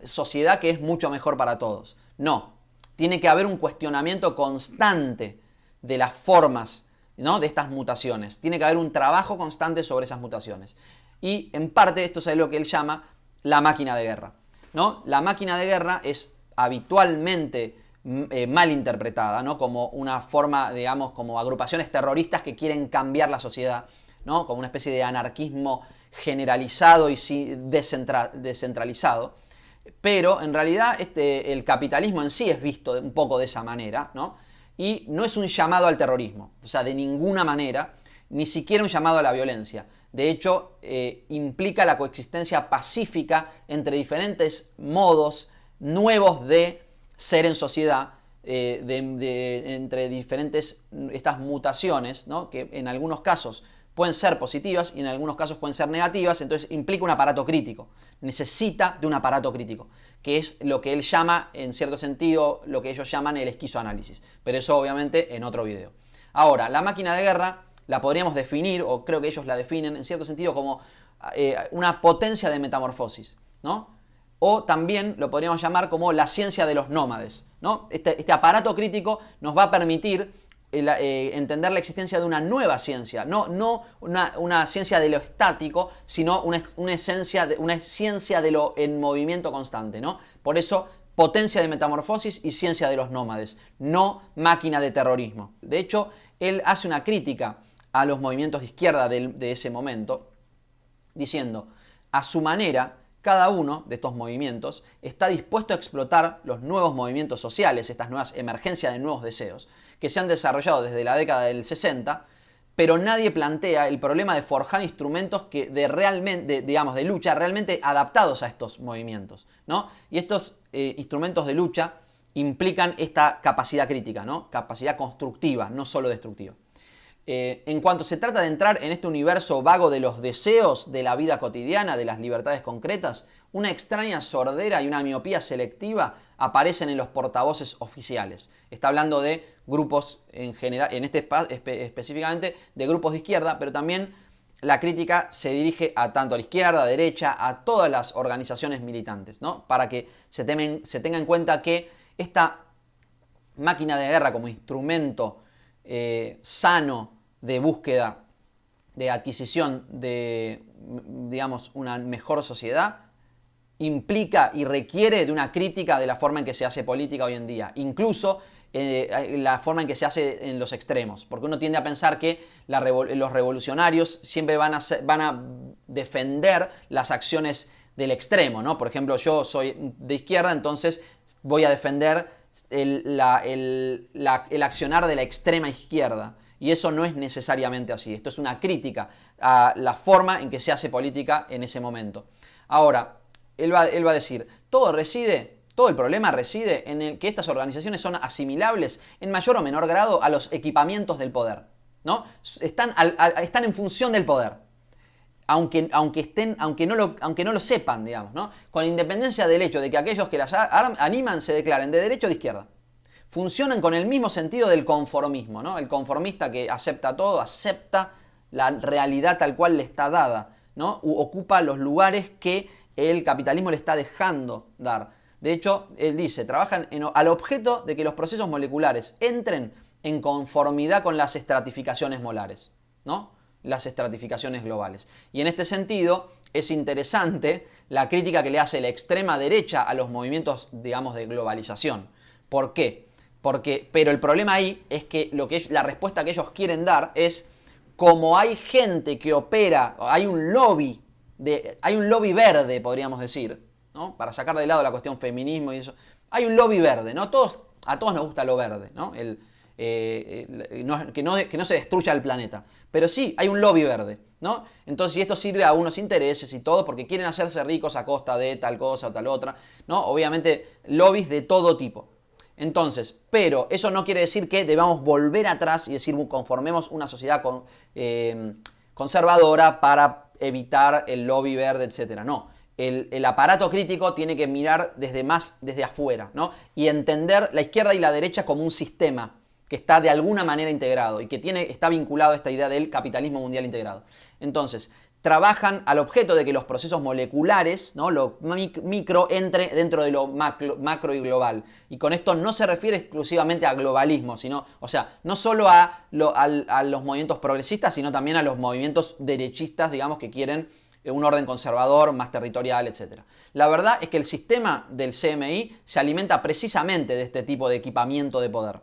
sociedad que es mucho mejor para todos. No. Tiene que haber un cuestionamiento constante de las formas, ¿no?, de estas mutaciones. Tiene que haber un trabajo constante sobre esas mutaciones. Y en parte esto es lo que él llama la máquina de guerra, ¿no? La máquina de guerra es habitualmente mal interpretada, ¿no?, como una forma, digamos, como agrupaciones terroristas que quieren cambiar la sociedad, ¿no?, como una especie de anarquismo generalizado y descentralizado. Pero en realidad el capitalismo en sí es visto un poco de esa manera, ¿no? Y no es un llamado al terrorismo, o sea, de ninguna manera, ni siquiera un llamado a la violencia. De hecho, implica la coexistencia pacífica entre diferentes modos nuevos de ser en sociedad, entre diferentes estas mutaciones, ¿no?, que en algunos casos pueden ser positivas y en algunos casos pueden ser negativas. Entonces implica un aparato crítico, necesita de un aparato crítico, que es lo que él llama, en cierto sentido, lo que ellos llaman el esquizoanálisis, pero eso obviamente en otro video. Ahora, la máquina de guerra la podríamos definir, o creo que ellos la definen en cierto sentido como una potencia de metamorfosis, ¿no? O también lo podríamos llamar como la ciencia de los nómades, ¿no? Este aparato crítico nos va a permitir entender la existencia de una nueva ciencia, no una ciencia de lo estático, sino una ciencia de lo en movimiento constante, ¿no? Por eso, potencia de metamorfosis y ciencia de los nómades, no máquina de terrorismo. De hecho, él hace una crítica a los movimientos de izquierda de ese momento, diciendo, a su manera, cada uno de estos movimientos está dispuesto a explotar los nuevos movimientos sociales, estas nuevas emergencias de nuevos deseos, que se han desarrollado desde la década del 60, pero nadie plantea el problema de forjar instrumentos de lucha realmente adaptados a estos movimientos, ¿no? Y estos instrumentos de lucha implican esta capacidad crítica, ¿no? Capacidad constructiva, no solo destructiva. En cuanto se trata de entrar en este universo vago de los deseos de la vida cotidiana, de las libertades concretas, una extraña sordera y una miopía selectiva aparecen en los portavoces oficiales. Está hablando de grupos en general, en este específicamente de grupos de izquierda, pero también la crítica se dirige a tanto a la izquierda, a la derecha, a todas las organizaciones militantes, ¿no? Para que se tenga en cuenta que esta máquina de guerra como instrumento sano de búsqueda, de adquisición de, digamos, una mejor sociedad, implica y requiere de una crítica de la forma en que se hace política hoy en día, incluso la forma en que se hace en los extremos, porque uno tiende a pensar que los revolucionarios siempre van a defender las acciones del extremo, ¿no? Por ejemplo, yo soy de izquierda, entonces voy a defender el accionar de la extrema izquierda. Y eso no es necesariamente así. Esto es una crítica a la forma en que se hace política en ese momento. Ahora, él va a decir, todo el problema reside en el que estas organizaciones son asimilables en mayor o menor grado a los equipamientos del poder, ¿no? Están en función del poder. Aunque no lo sepan, digamos, ¿no? Con independencia del hecho de que aquellos que las animan se declaren de derecha o de izquierda. Funcionan con el mismo sentido del conformismo, ¿no? El conformista que acepta todo, acepta la realidad tal cual le está dada, ¿no? Ocupa los lugares que el capitalismo le está dejando dar. De hecho, él dice, trabajan al objeto de que los procesos moleculares entren en conformidad con las estratificaciones molares, ¿no? Las estratificaciones globales. Y en este sentido es interesante la crítica que le hace la extrema derecha a los movimientos, digamos, de globalización. ¿Por qué? Pero el problema ahí es que la respuesta que ellos quieren dar es, como hay gente que opera, hay un lobby verde, podríamos decir, ¿no? Para sacar de lado la cuestión feminismo y eso, hay un lobby verde, ¿no? A todos nos gusta lo verde, ¿no? Que no se destruya el planeta. Pero sí, hay un lobby verde, ¿no? Entonces, y esto sirve a unos intereses y todo, porque quieren hacerse ricos a costa de tal cosa o tal otra, ¿no? Obviamente, lobbies de todo tipo. Entonces, pero eso no quiere decir que debamos volver atrás y decir, conformemos una sociedad conservadora para evitar el lobby verde, etc. No. El aparato crítico tiene que mirar desde afuera, ¿no? Y entender la izquierda y la derecha como un sistema que está de alguna manera integrado y que está vinculado a esta idea del capitalismo mundial integrado. Entonces, trabajan al objeto de que los procesos moleculares, ¿no? Lo micro entre dentro de lo macro y global. Y con esto no se refiere exclusivamente a globalismo, sino, o sea, no solo a los movimientos progresistas, sino también a los movimientos derechistas, digamos, que quieren un orden conservador, más territorial, etc. La verdad es que el sistema del CMI se alimenta precisamente de este tipo de equipamiento de poder.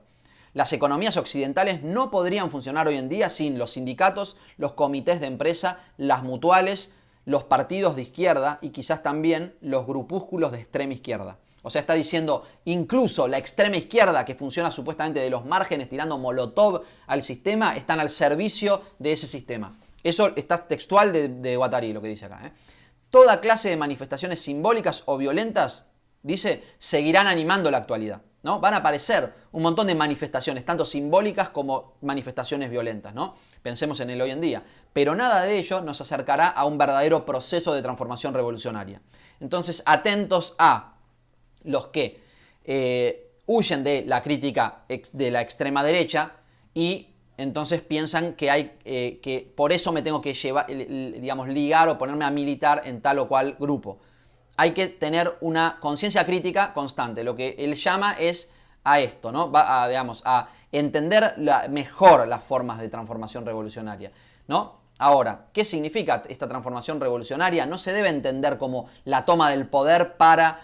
Las economías occidentales no podrían funcionar hoy en día sin los sindicatos, los comités de empresa, las mutuales, los partidos de izquierda y quizás también los grupúsculos de extrema izquierda. O sea, está diciendo, incluso la extrema izquierda, que funciona supuestamente de los márgenes tirando molotov al sistema, están al servicio de ese sistema. Eso está textual de Guattari, lo que dice acá, ¿eh? Toda clase de manifestaciones simbólicas o violentas, dice, seguirán animando la actualidad, ¿no? Van a aparecer un montón de manifestaciones, tanto simbólicas como manifestaciones violentas, ¿no? Pensemos en el hoy en día. Pero nada de ello nos acercará a un verdadero proceso de transformación revolucionaria. Entonces, atentos a los que huyen de la crítica de la extrema derecha y entonces piensan que por eso me tengo que ligar o ponerme a militar en tal o cual grupo. Hay que tener una conciencia crítica constante. Lo que él llama es a esto, ¿no? A entender mejor las formas de transformación revolucionaria, ¿no? Ahora, ¿qué significa esta transformación revolucionaria? No se debe entender como la toma del poder para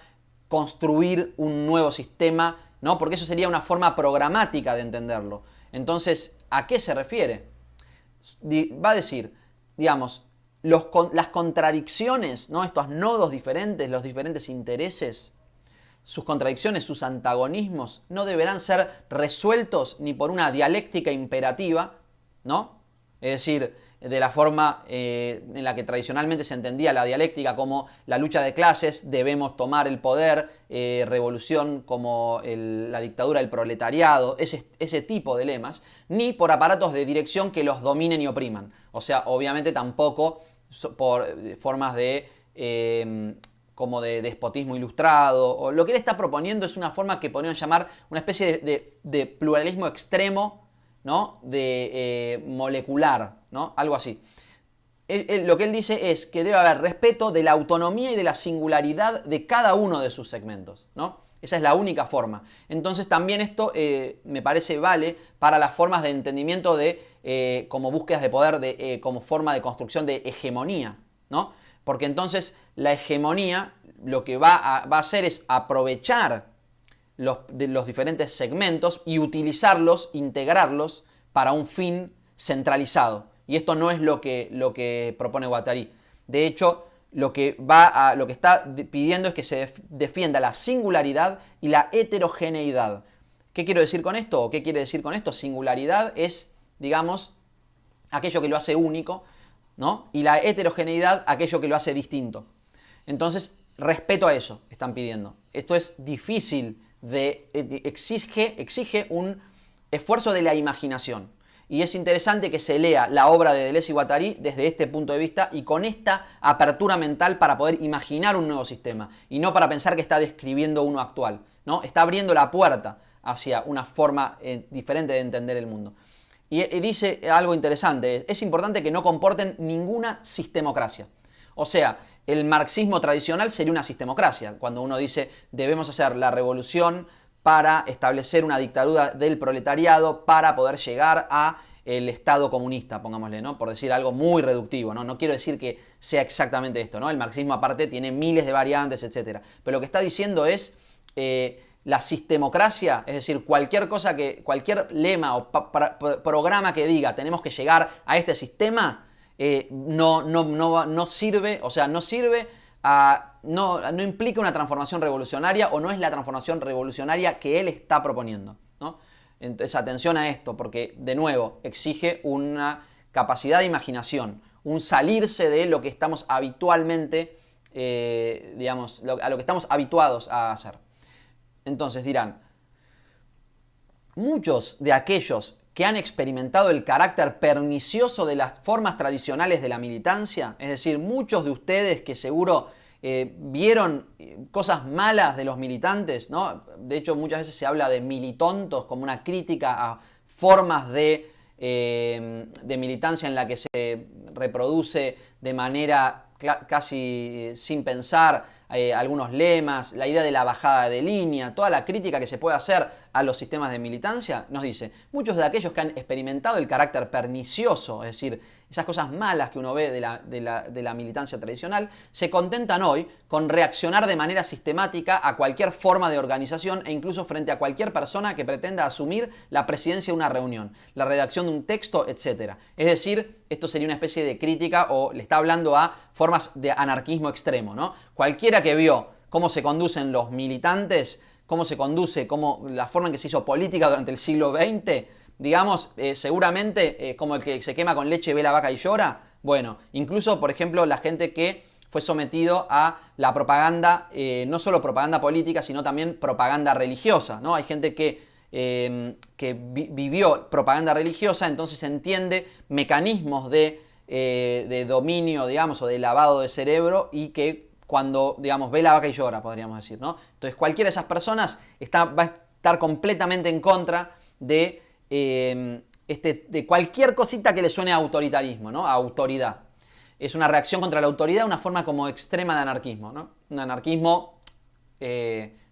construir un nuevo sistema, ¿no? Porque eso sería una forma programática de entenderlo. Entonces, ¿a qué se refiere? Va a decir, digamos, las contradicciones, ¿no? Estos nodos diferentes, los diferentes intereses, sus contradicciones, sus antagonismos, no deberán ser resueltos ni por una dialéctica imperativa, ¿no? Es decir, de la forma en la que tradicionalmente se entendía la dialéctica como la lucha de clases, debemos tomar el poder, revolución como la dictadura del proletariado, ese tipo de lemas, ni por aparatos de dirección que los dominen y opriman. O sea, obviamente tampoco por formas como de despotismo ilustrado, o lo que él está proponiendo es una forma que podríamos llamar una especie de pluralismo extremo, ¿no? Molecular, ¿no? Algo así. Lo que él dice es que debe haber respeto de la autonomía y de la singularidad de cada uno de sus segmentos, ¿no? Esa es la única forma. Entonces también esto me parece vale para las formas de entendimiento como búsquedas de poder, como forma de construcción de hegemonía, ¿no? Porque entonces la hegemonía lo que va a hacer es aprovechar los diferentes segmentos y utilizarlos, integrarlos para un fin centralizado. Y esto no es lo que propone Guattari. De hecho, lo que está pidiendo es que se defienda la singularidad y la heterogeneidad. ¿Qué quiero decir con esto? ¿O qué quiere decir con esto? Singularidad es, digamos, aquello que lo hace único, ¿no? Y la heterogeneidad, aquello que lo hace distinto. Entonces, respeto a eso están pidiendo. Esto es difícil, exige un esfuerzo de la imaginación. Y es interesante que se lea la obra de Deleuze y Guattari desde este punto de vista y con esta apertura mental para poder imaginar un nuevo sistema y no para pensar que está describiendo uno actual, ¿no? Está abriendo la puerta hacia una forma diferente de entender el mundo. Y dice algo interesante, es importante que no comporten ninguna sistemocracia. O sea, el marxismo tradicional sería una sistemocracia, cuando uno dice debemos hacer la revolución para establecer una dictadura del proletariado para poder llegar a el Estado comunista, pongámosle, ¿no? Por decir algo muy reductivo, ¿no? No quiero decir que sea exactamente esto, ¿no? El marxismo aparte tiene miles de variantes, etc. Pero lo que está diciendo es la sistemocracia, es decir, cualquier lema o programa que diga tenemos que llegar a este sistema, no sirve, o sea, no implica una transformación revolucionaria o no es la transformación revolucionaria que él está proponiendo, ¿no? Entonces, atención a esto, porque, de nuevo, exige una capacidad de imaginación, un salirse de lo que estamos habitualmente, a lo que estamos habituados a hacer. Entonces dirán, muchos de aquellos que han experimentado el carácter pernicioso de las formas tradicionales de la militancia, es decir, muchos de ustedes que seguro vieron cosas malas de los militantes, ¿no? De hecho, muchas veces se habla de militontos como una crítica a formas de militancia en la que se reproduce de manera casi sin pensar algunos lemas, la idea de la bajada de línea, toda la crítica que se puede hacer a los sistemas de militancia, nos dice, muchos de aquellos que han experimentado el carácter pernicioso, es decir, esas cosas malas que uno ve de la militancia tradicional, se contentan hoy con reaccionar de manera sistemática a cualquier forma de organización e incluso frente a cualquier persona que pretenda asumir la presidencia de una reunión, la redacción de un texto, etc. Es decir, esto sería una especie de crítica o le está hablando a formas de anarquismo extremo, ¿no? Cualquiera que vio cómo se conducen los militantes, cómo la forma en que se hizo política durante el siglo XX, digamos, seguramente como el que se quema con leche ve la vaca y llora. Bueno, incluso, por ejemplo, la gente que fue sometido a la propaganda, no solo propaganda política, sino también propaganda religiosa, ¿no? Hay gente que vivió propaganda religiosa, entonces entiende mecanismos de dominio, digamos, o de lavado de cerebro y que cuando, digamos, ve la vaca y llora, podríamos decir, ¿no? Entonces cualquiera de esas personas va a estar completamente en contra de cualquier cosita que le suene a autoritarismo, ¿no? A autoridad. Es una reacción contra la autoridad, una forma como extrema de anarquismo, ¿no? Un anarquismo,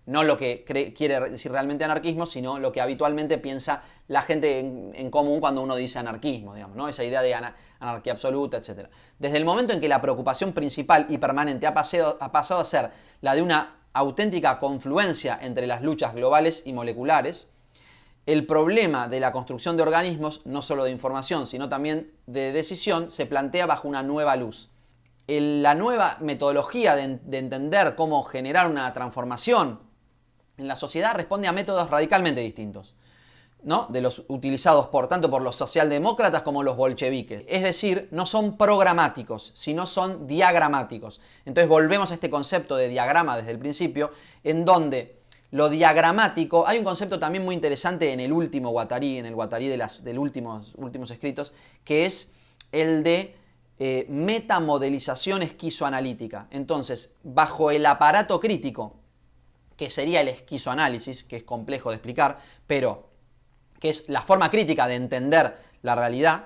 no lo que quiere decir realmente anarquismo, sino lo que habitualmente piensa la gente en común cuando uno dice anarquismo, digamos, ¿no? Esa idea de anarquía absoluta, etc. Desde el momento en que la preocupación principal y permanente ha pasado a ser la de una auténtica confluencia entre las luchas globales y moleculares, el problema de la construcción de organismos, no solo de información, sino también de decisión, se plantea bajo una nueva luz. La nueva metodología de entender cómo generar una transformación en la sociedad responde a métodos radicalmente distintos, ¿no? De los utilizados tanto por los socialdemócratas como los bolcheviques. Es decir, no son programáticos, sino son diagramáticos. Entonces volvemos a este concepto de diagrama desde el principio, en donde lo diagramático, hay un concepto también muy interesante en el último Guattari, en el Guattari de los últimos escritos, que es el de metamodelización esquizoanalítica. Entonces, bajo el aparato crítico, que sería el esquizoanálisis, que es complejo de explicar, pero que es la forma crítica de entender la realidad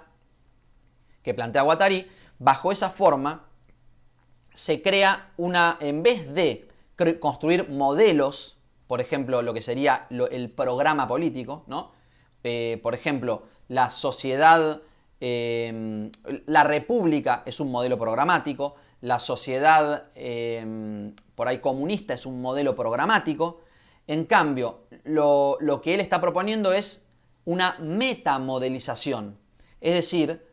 que plantea Guattari, bajo esa forma se crea en vez de construir modelos, por ejemplo, lo que sería el programa político, ¿no? Por ejemplo, la sociedad La república es un modelo programático, la sociedad por ahí comunista es un modelo programático. En cambio, lo que él está proponiendo es una metamodelización, es decir,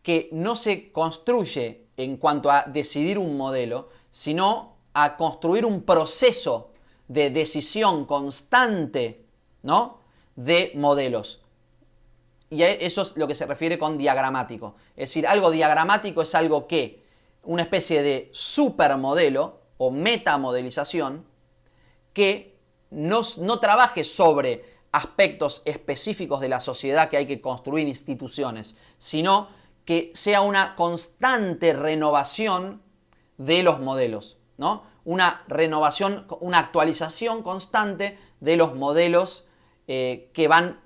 que no se construye en cuanto a decidir un modelo, sino a construir un proceso de decisión constante, ¿no?, de modelos. Y eso es lo que se refiere con diagramático. Es decir, algo diagramático es algo que, una especie de supermodelo o metamodelización que no trabaje sobre aspectos específicos de la sociedad que hay que construir instituciones, sino que sea una constante renovación de los modelos, ¿no? Una renovación, una actualización constante de los modelos que van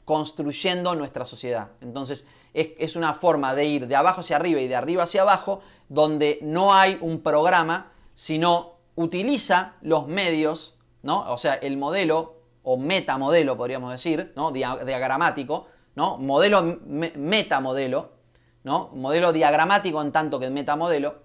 construyendo nuestra sociedad. Entonces es una forma de ir de abajo hacia arriba y de arriba hacia abajo, donde no hay un programa, sino utiliza los medios, ¿no? O sea, el modelo o metamodelo, podríamos decir, ¿no?, diagramático, ¿no?, modelo metamodelo, ¿no?, modelo diagramático en tanto que metamodelo.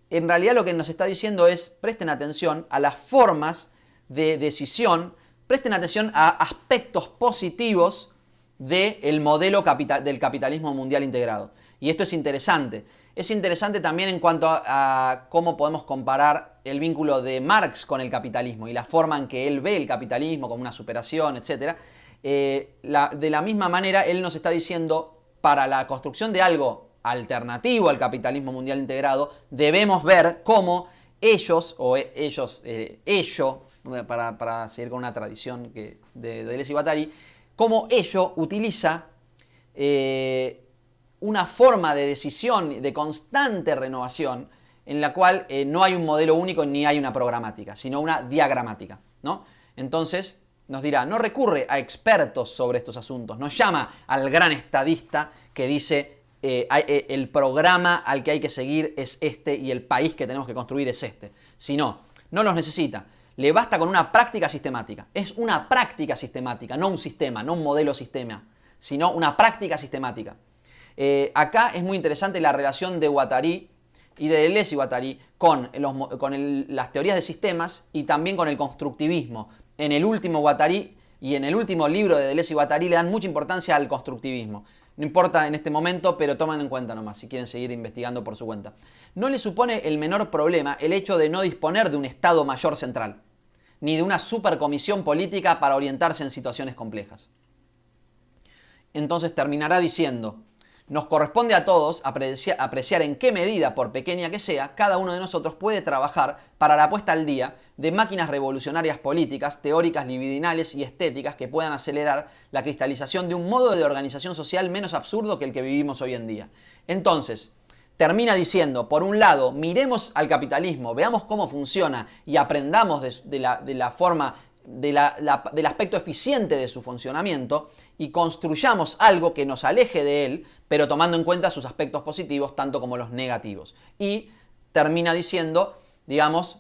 En realidad lo que nos está diciendo es: presten atención a las formas de decisión, presten atención a aspectos positivos del modelo del capitalismo mundial integrado. Y esto es interesante. Es interesante también en cuanto a cómo podemos comparar el vínculo de Marx con el capitalismo y la forma en que él ve el capitalismo como una superación, etc. De la misma manera, él nos está diciendo, para la construcción de algo alternativo al capitalismo mundial integrado, debemos ver cómo ellos, para seguir con una tradición de Deleuze y Guattari, cómo ello utiliza una forma de decisión, de constante renovación, en la cual no hay un modelo único ni hay una programática, sino una diagramática, ¿no? Entonces nos dirá, no recurre a expertos sobre estos asuntos, no llama al gran estadista que dice el programa al que hay que seguir es este y el país que tenemos que construir es este, sino, no los necesita. Le basta con una práctica sistemática. Es una práctica sistemática, no un sistema, no un modelo sistema, sino una práctica sistemática. Acá es muy interesante la relación de Guattari y de Deleuze y Guattari con las teorías de sistemas y también con el constructivismo. En el último Guattari y en el último libro de Deleuze y Guattari le dan mucha importancia al constructivismo. No importa en este momento, pero tomen en cuenta nomás si quieren seguir investigando por su cuenta. No le supone el menor problema el hecho de no disponer de un Estado Mayor central, ni de una supercomisión política para orientarse en situaciones complejas. Entonces terminará diciendo: nos corresponde a todos apreciar en qué medida, por pequeña que sea, cada uno de nosotros puede trabajar para la puesta al día de máquinas revolucionarias políticas, teóricas, libidinales y estéticas que puedan acelerar la cristalización de un modo de organización social menos absurdo que el que vivimos hoy en día. Entonces, termina diciendo, por un lado, miremos al capitalismo, veamos cómo funciona y aprendamos de la forma, del aspecto eficiente de su funcionamiento y construyamos algo que nos aleje de él, pero tomando en cuenta sus aspectos positivos tanto como los negativos. Y termina diciendo, digamos,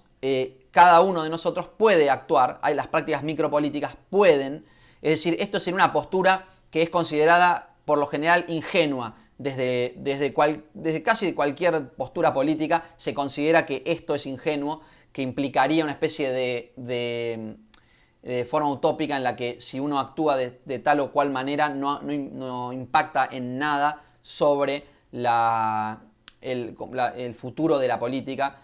cada uno de nosotros puede actuar, las prácticas micropolíticas pueden, es decir, esto es en una postura que es considerada por lo general ingenua. Desde casi cualquier postura política se considera que esto es ingenuo, que implicaría una especie de forma utópica en la que si uno actúa de tal o cual manera no impacta en nada sobre el futuro de la política.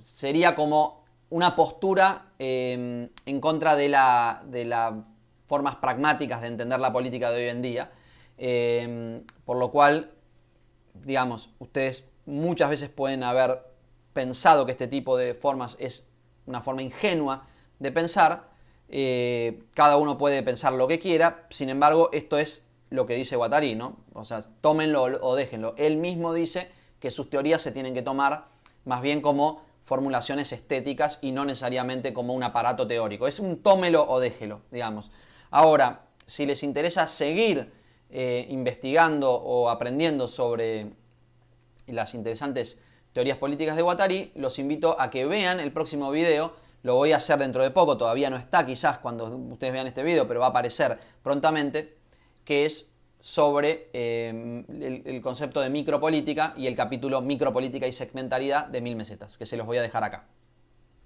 Sería como una postura en contra de las formas pragmáticas de entender la política de hoy en día. Por lo cual, digamos, ustedes muchas veces pueden haber pensado que este tipo de formas es una forma ingenua de pensar. Cada uno puede pensar lo que quiera, sin embargo, esto es lo que dice Guattari, ¿no? O sea, tómenlo o déjenlo. Él mismo dice que sus teorías se tienen que tomar más bien como formulaciones estéticas y no necesariamente como un aparato teórico. Es un tómelo o déjelo, digamos. Ahora, si les interesa seguir investigando o aprendiendo sobre las interesantes teorías políticas de Guattari, los invito a que vean el próximo video. Lo voy a hacer dentro de poco, todavía no está quizás cuando ustedes vean este video, pero va a aparecer prontamente, que es sobre el concepto de micropolítica y el capítulo Micropolítica y segmentalidad de 1000 mesetas, que se los voy a dejar acá.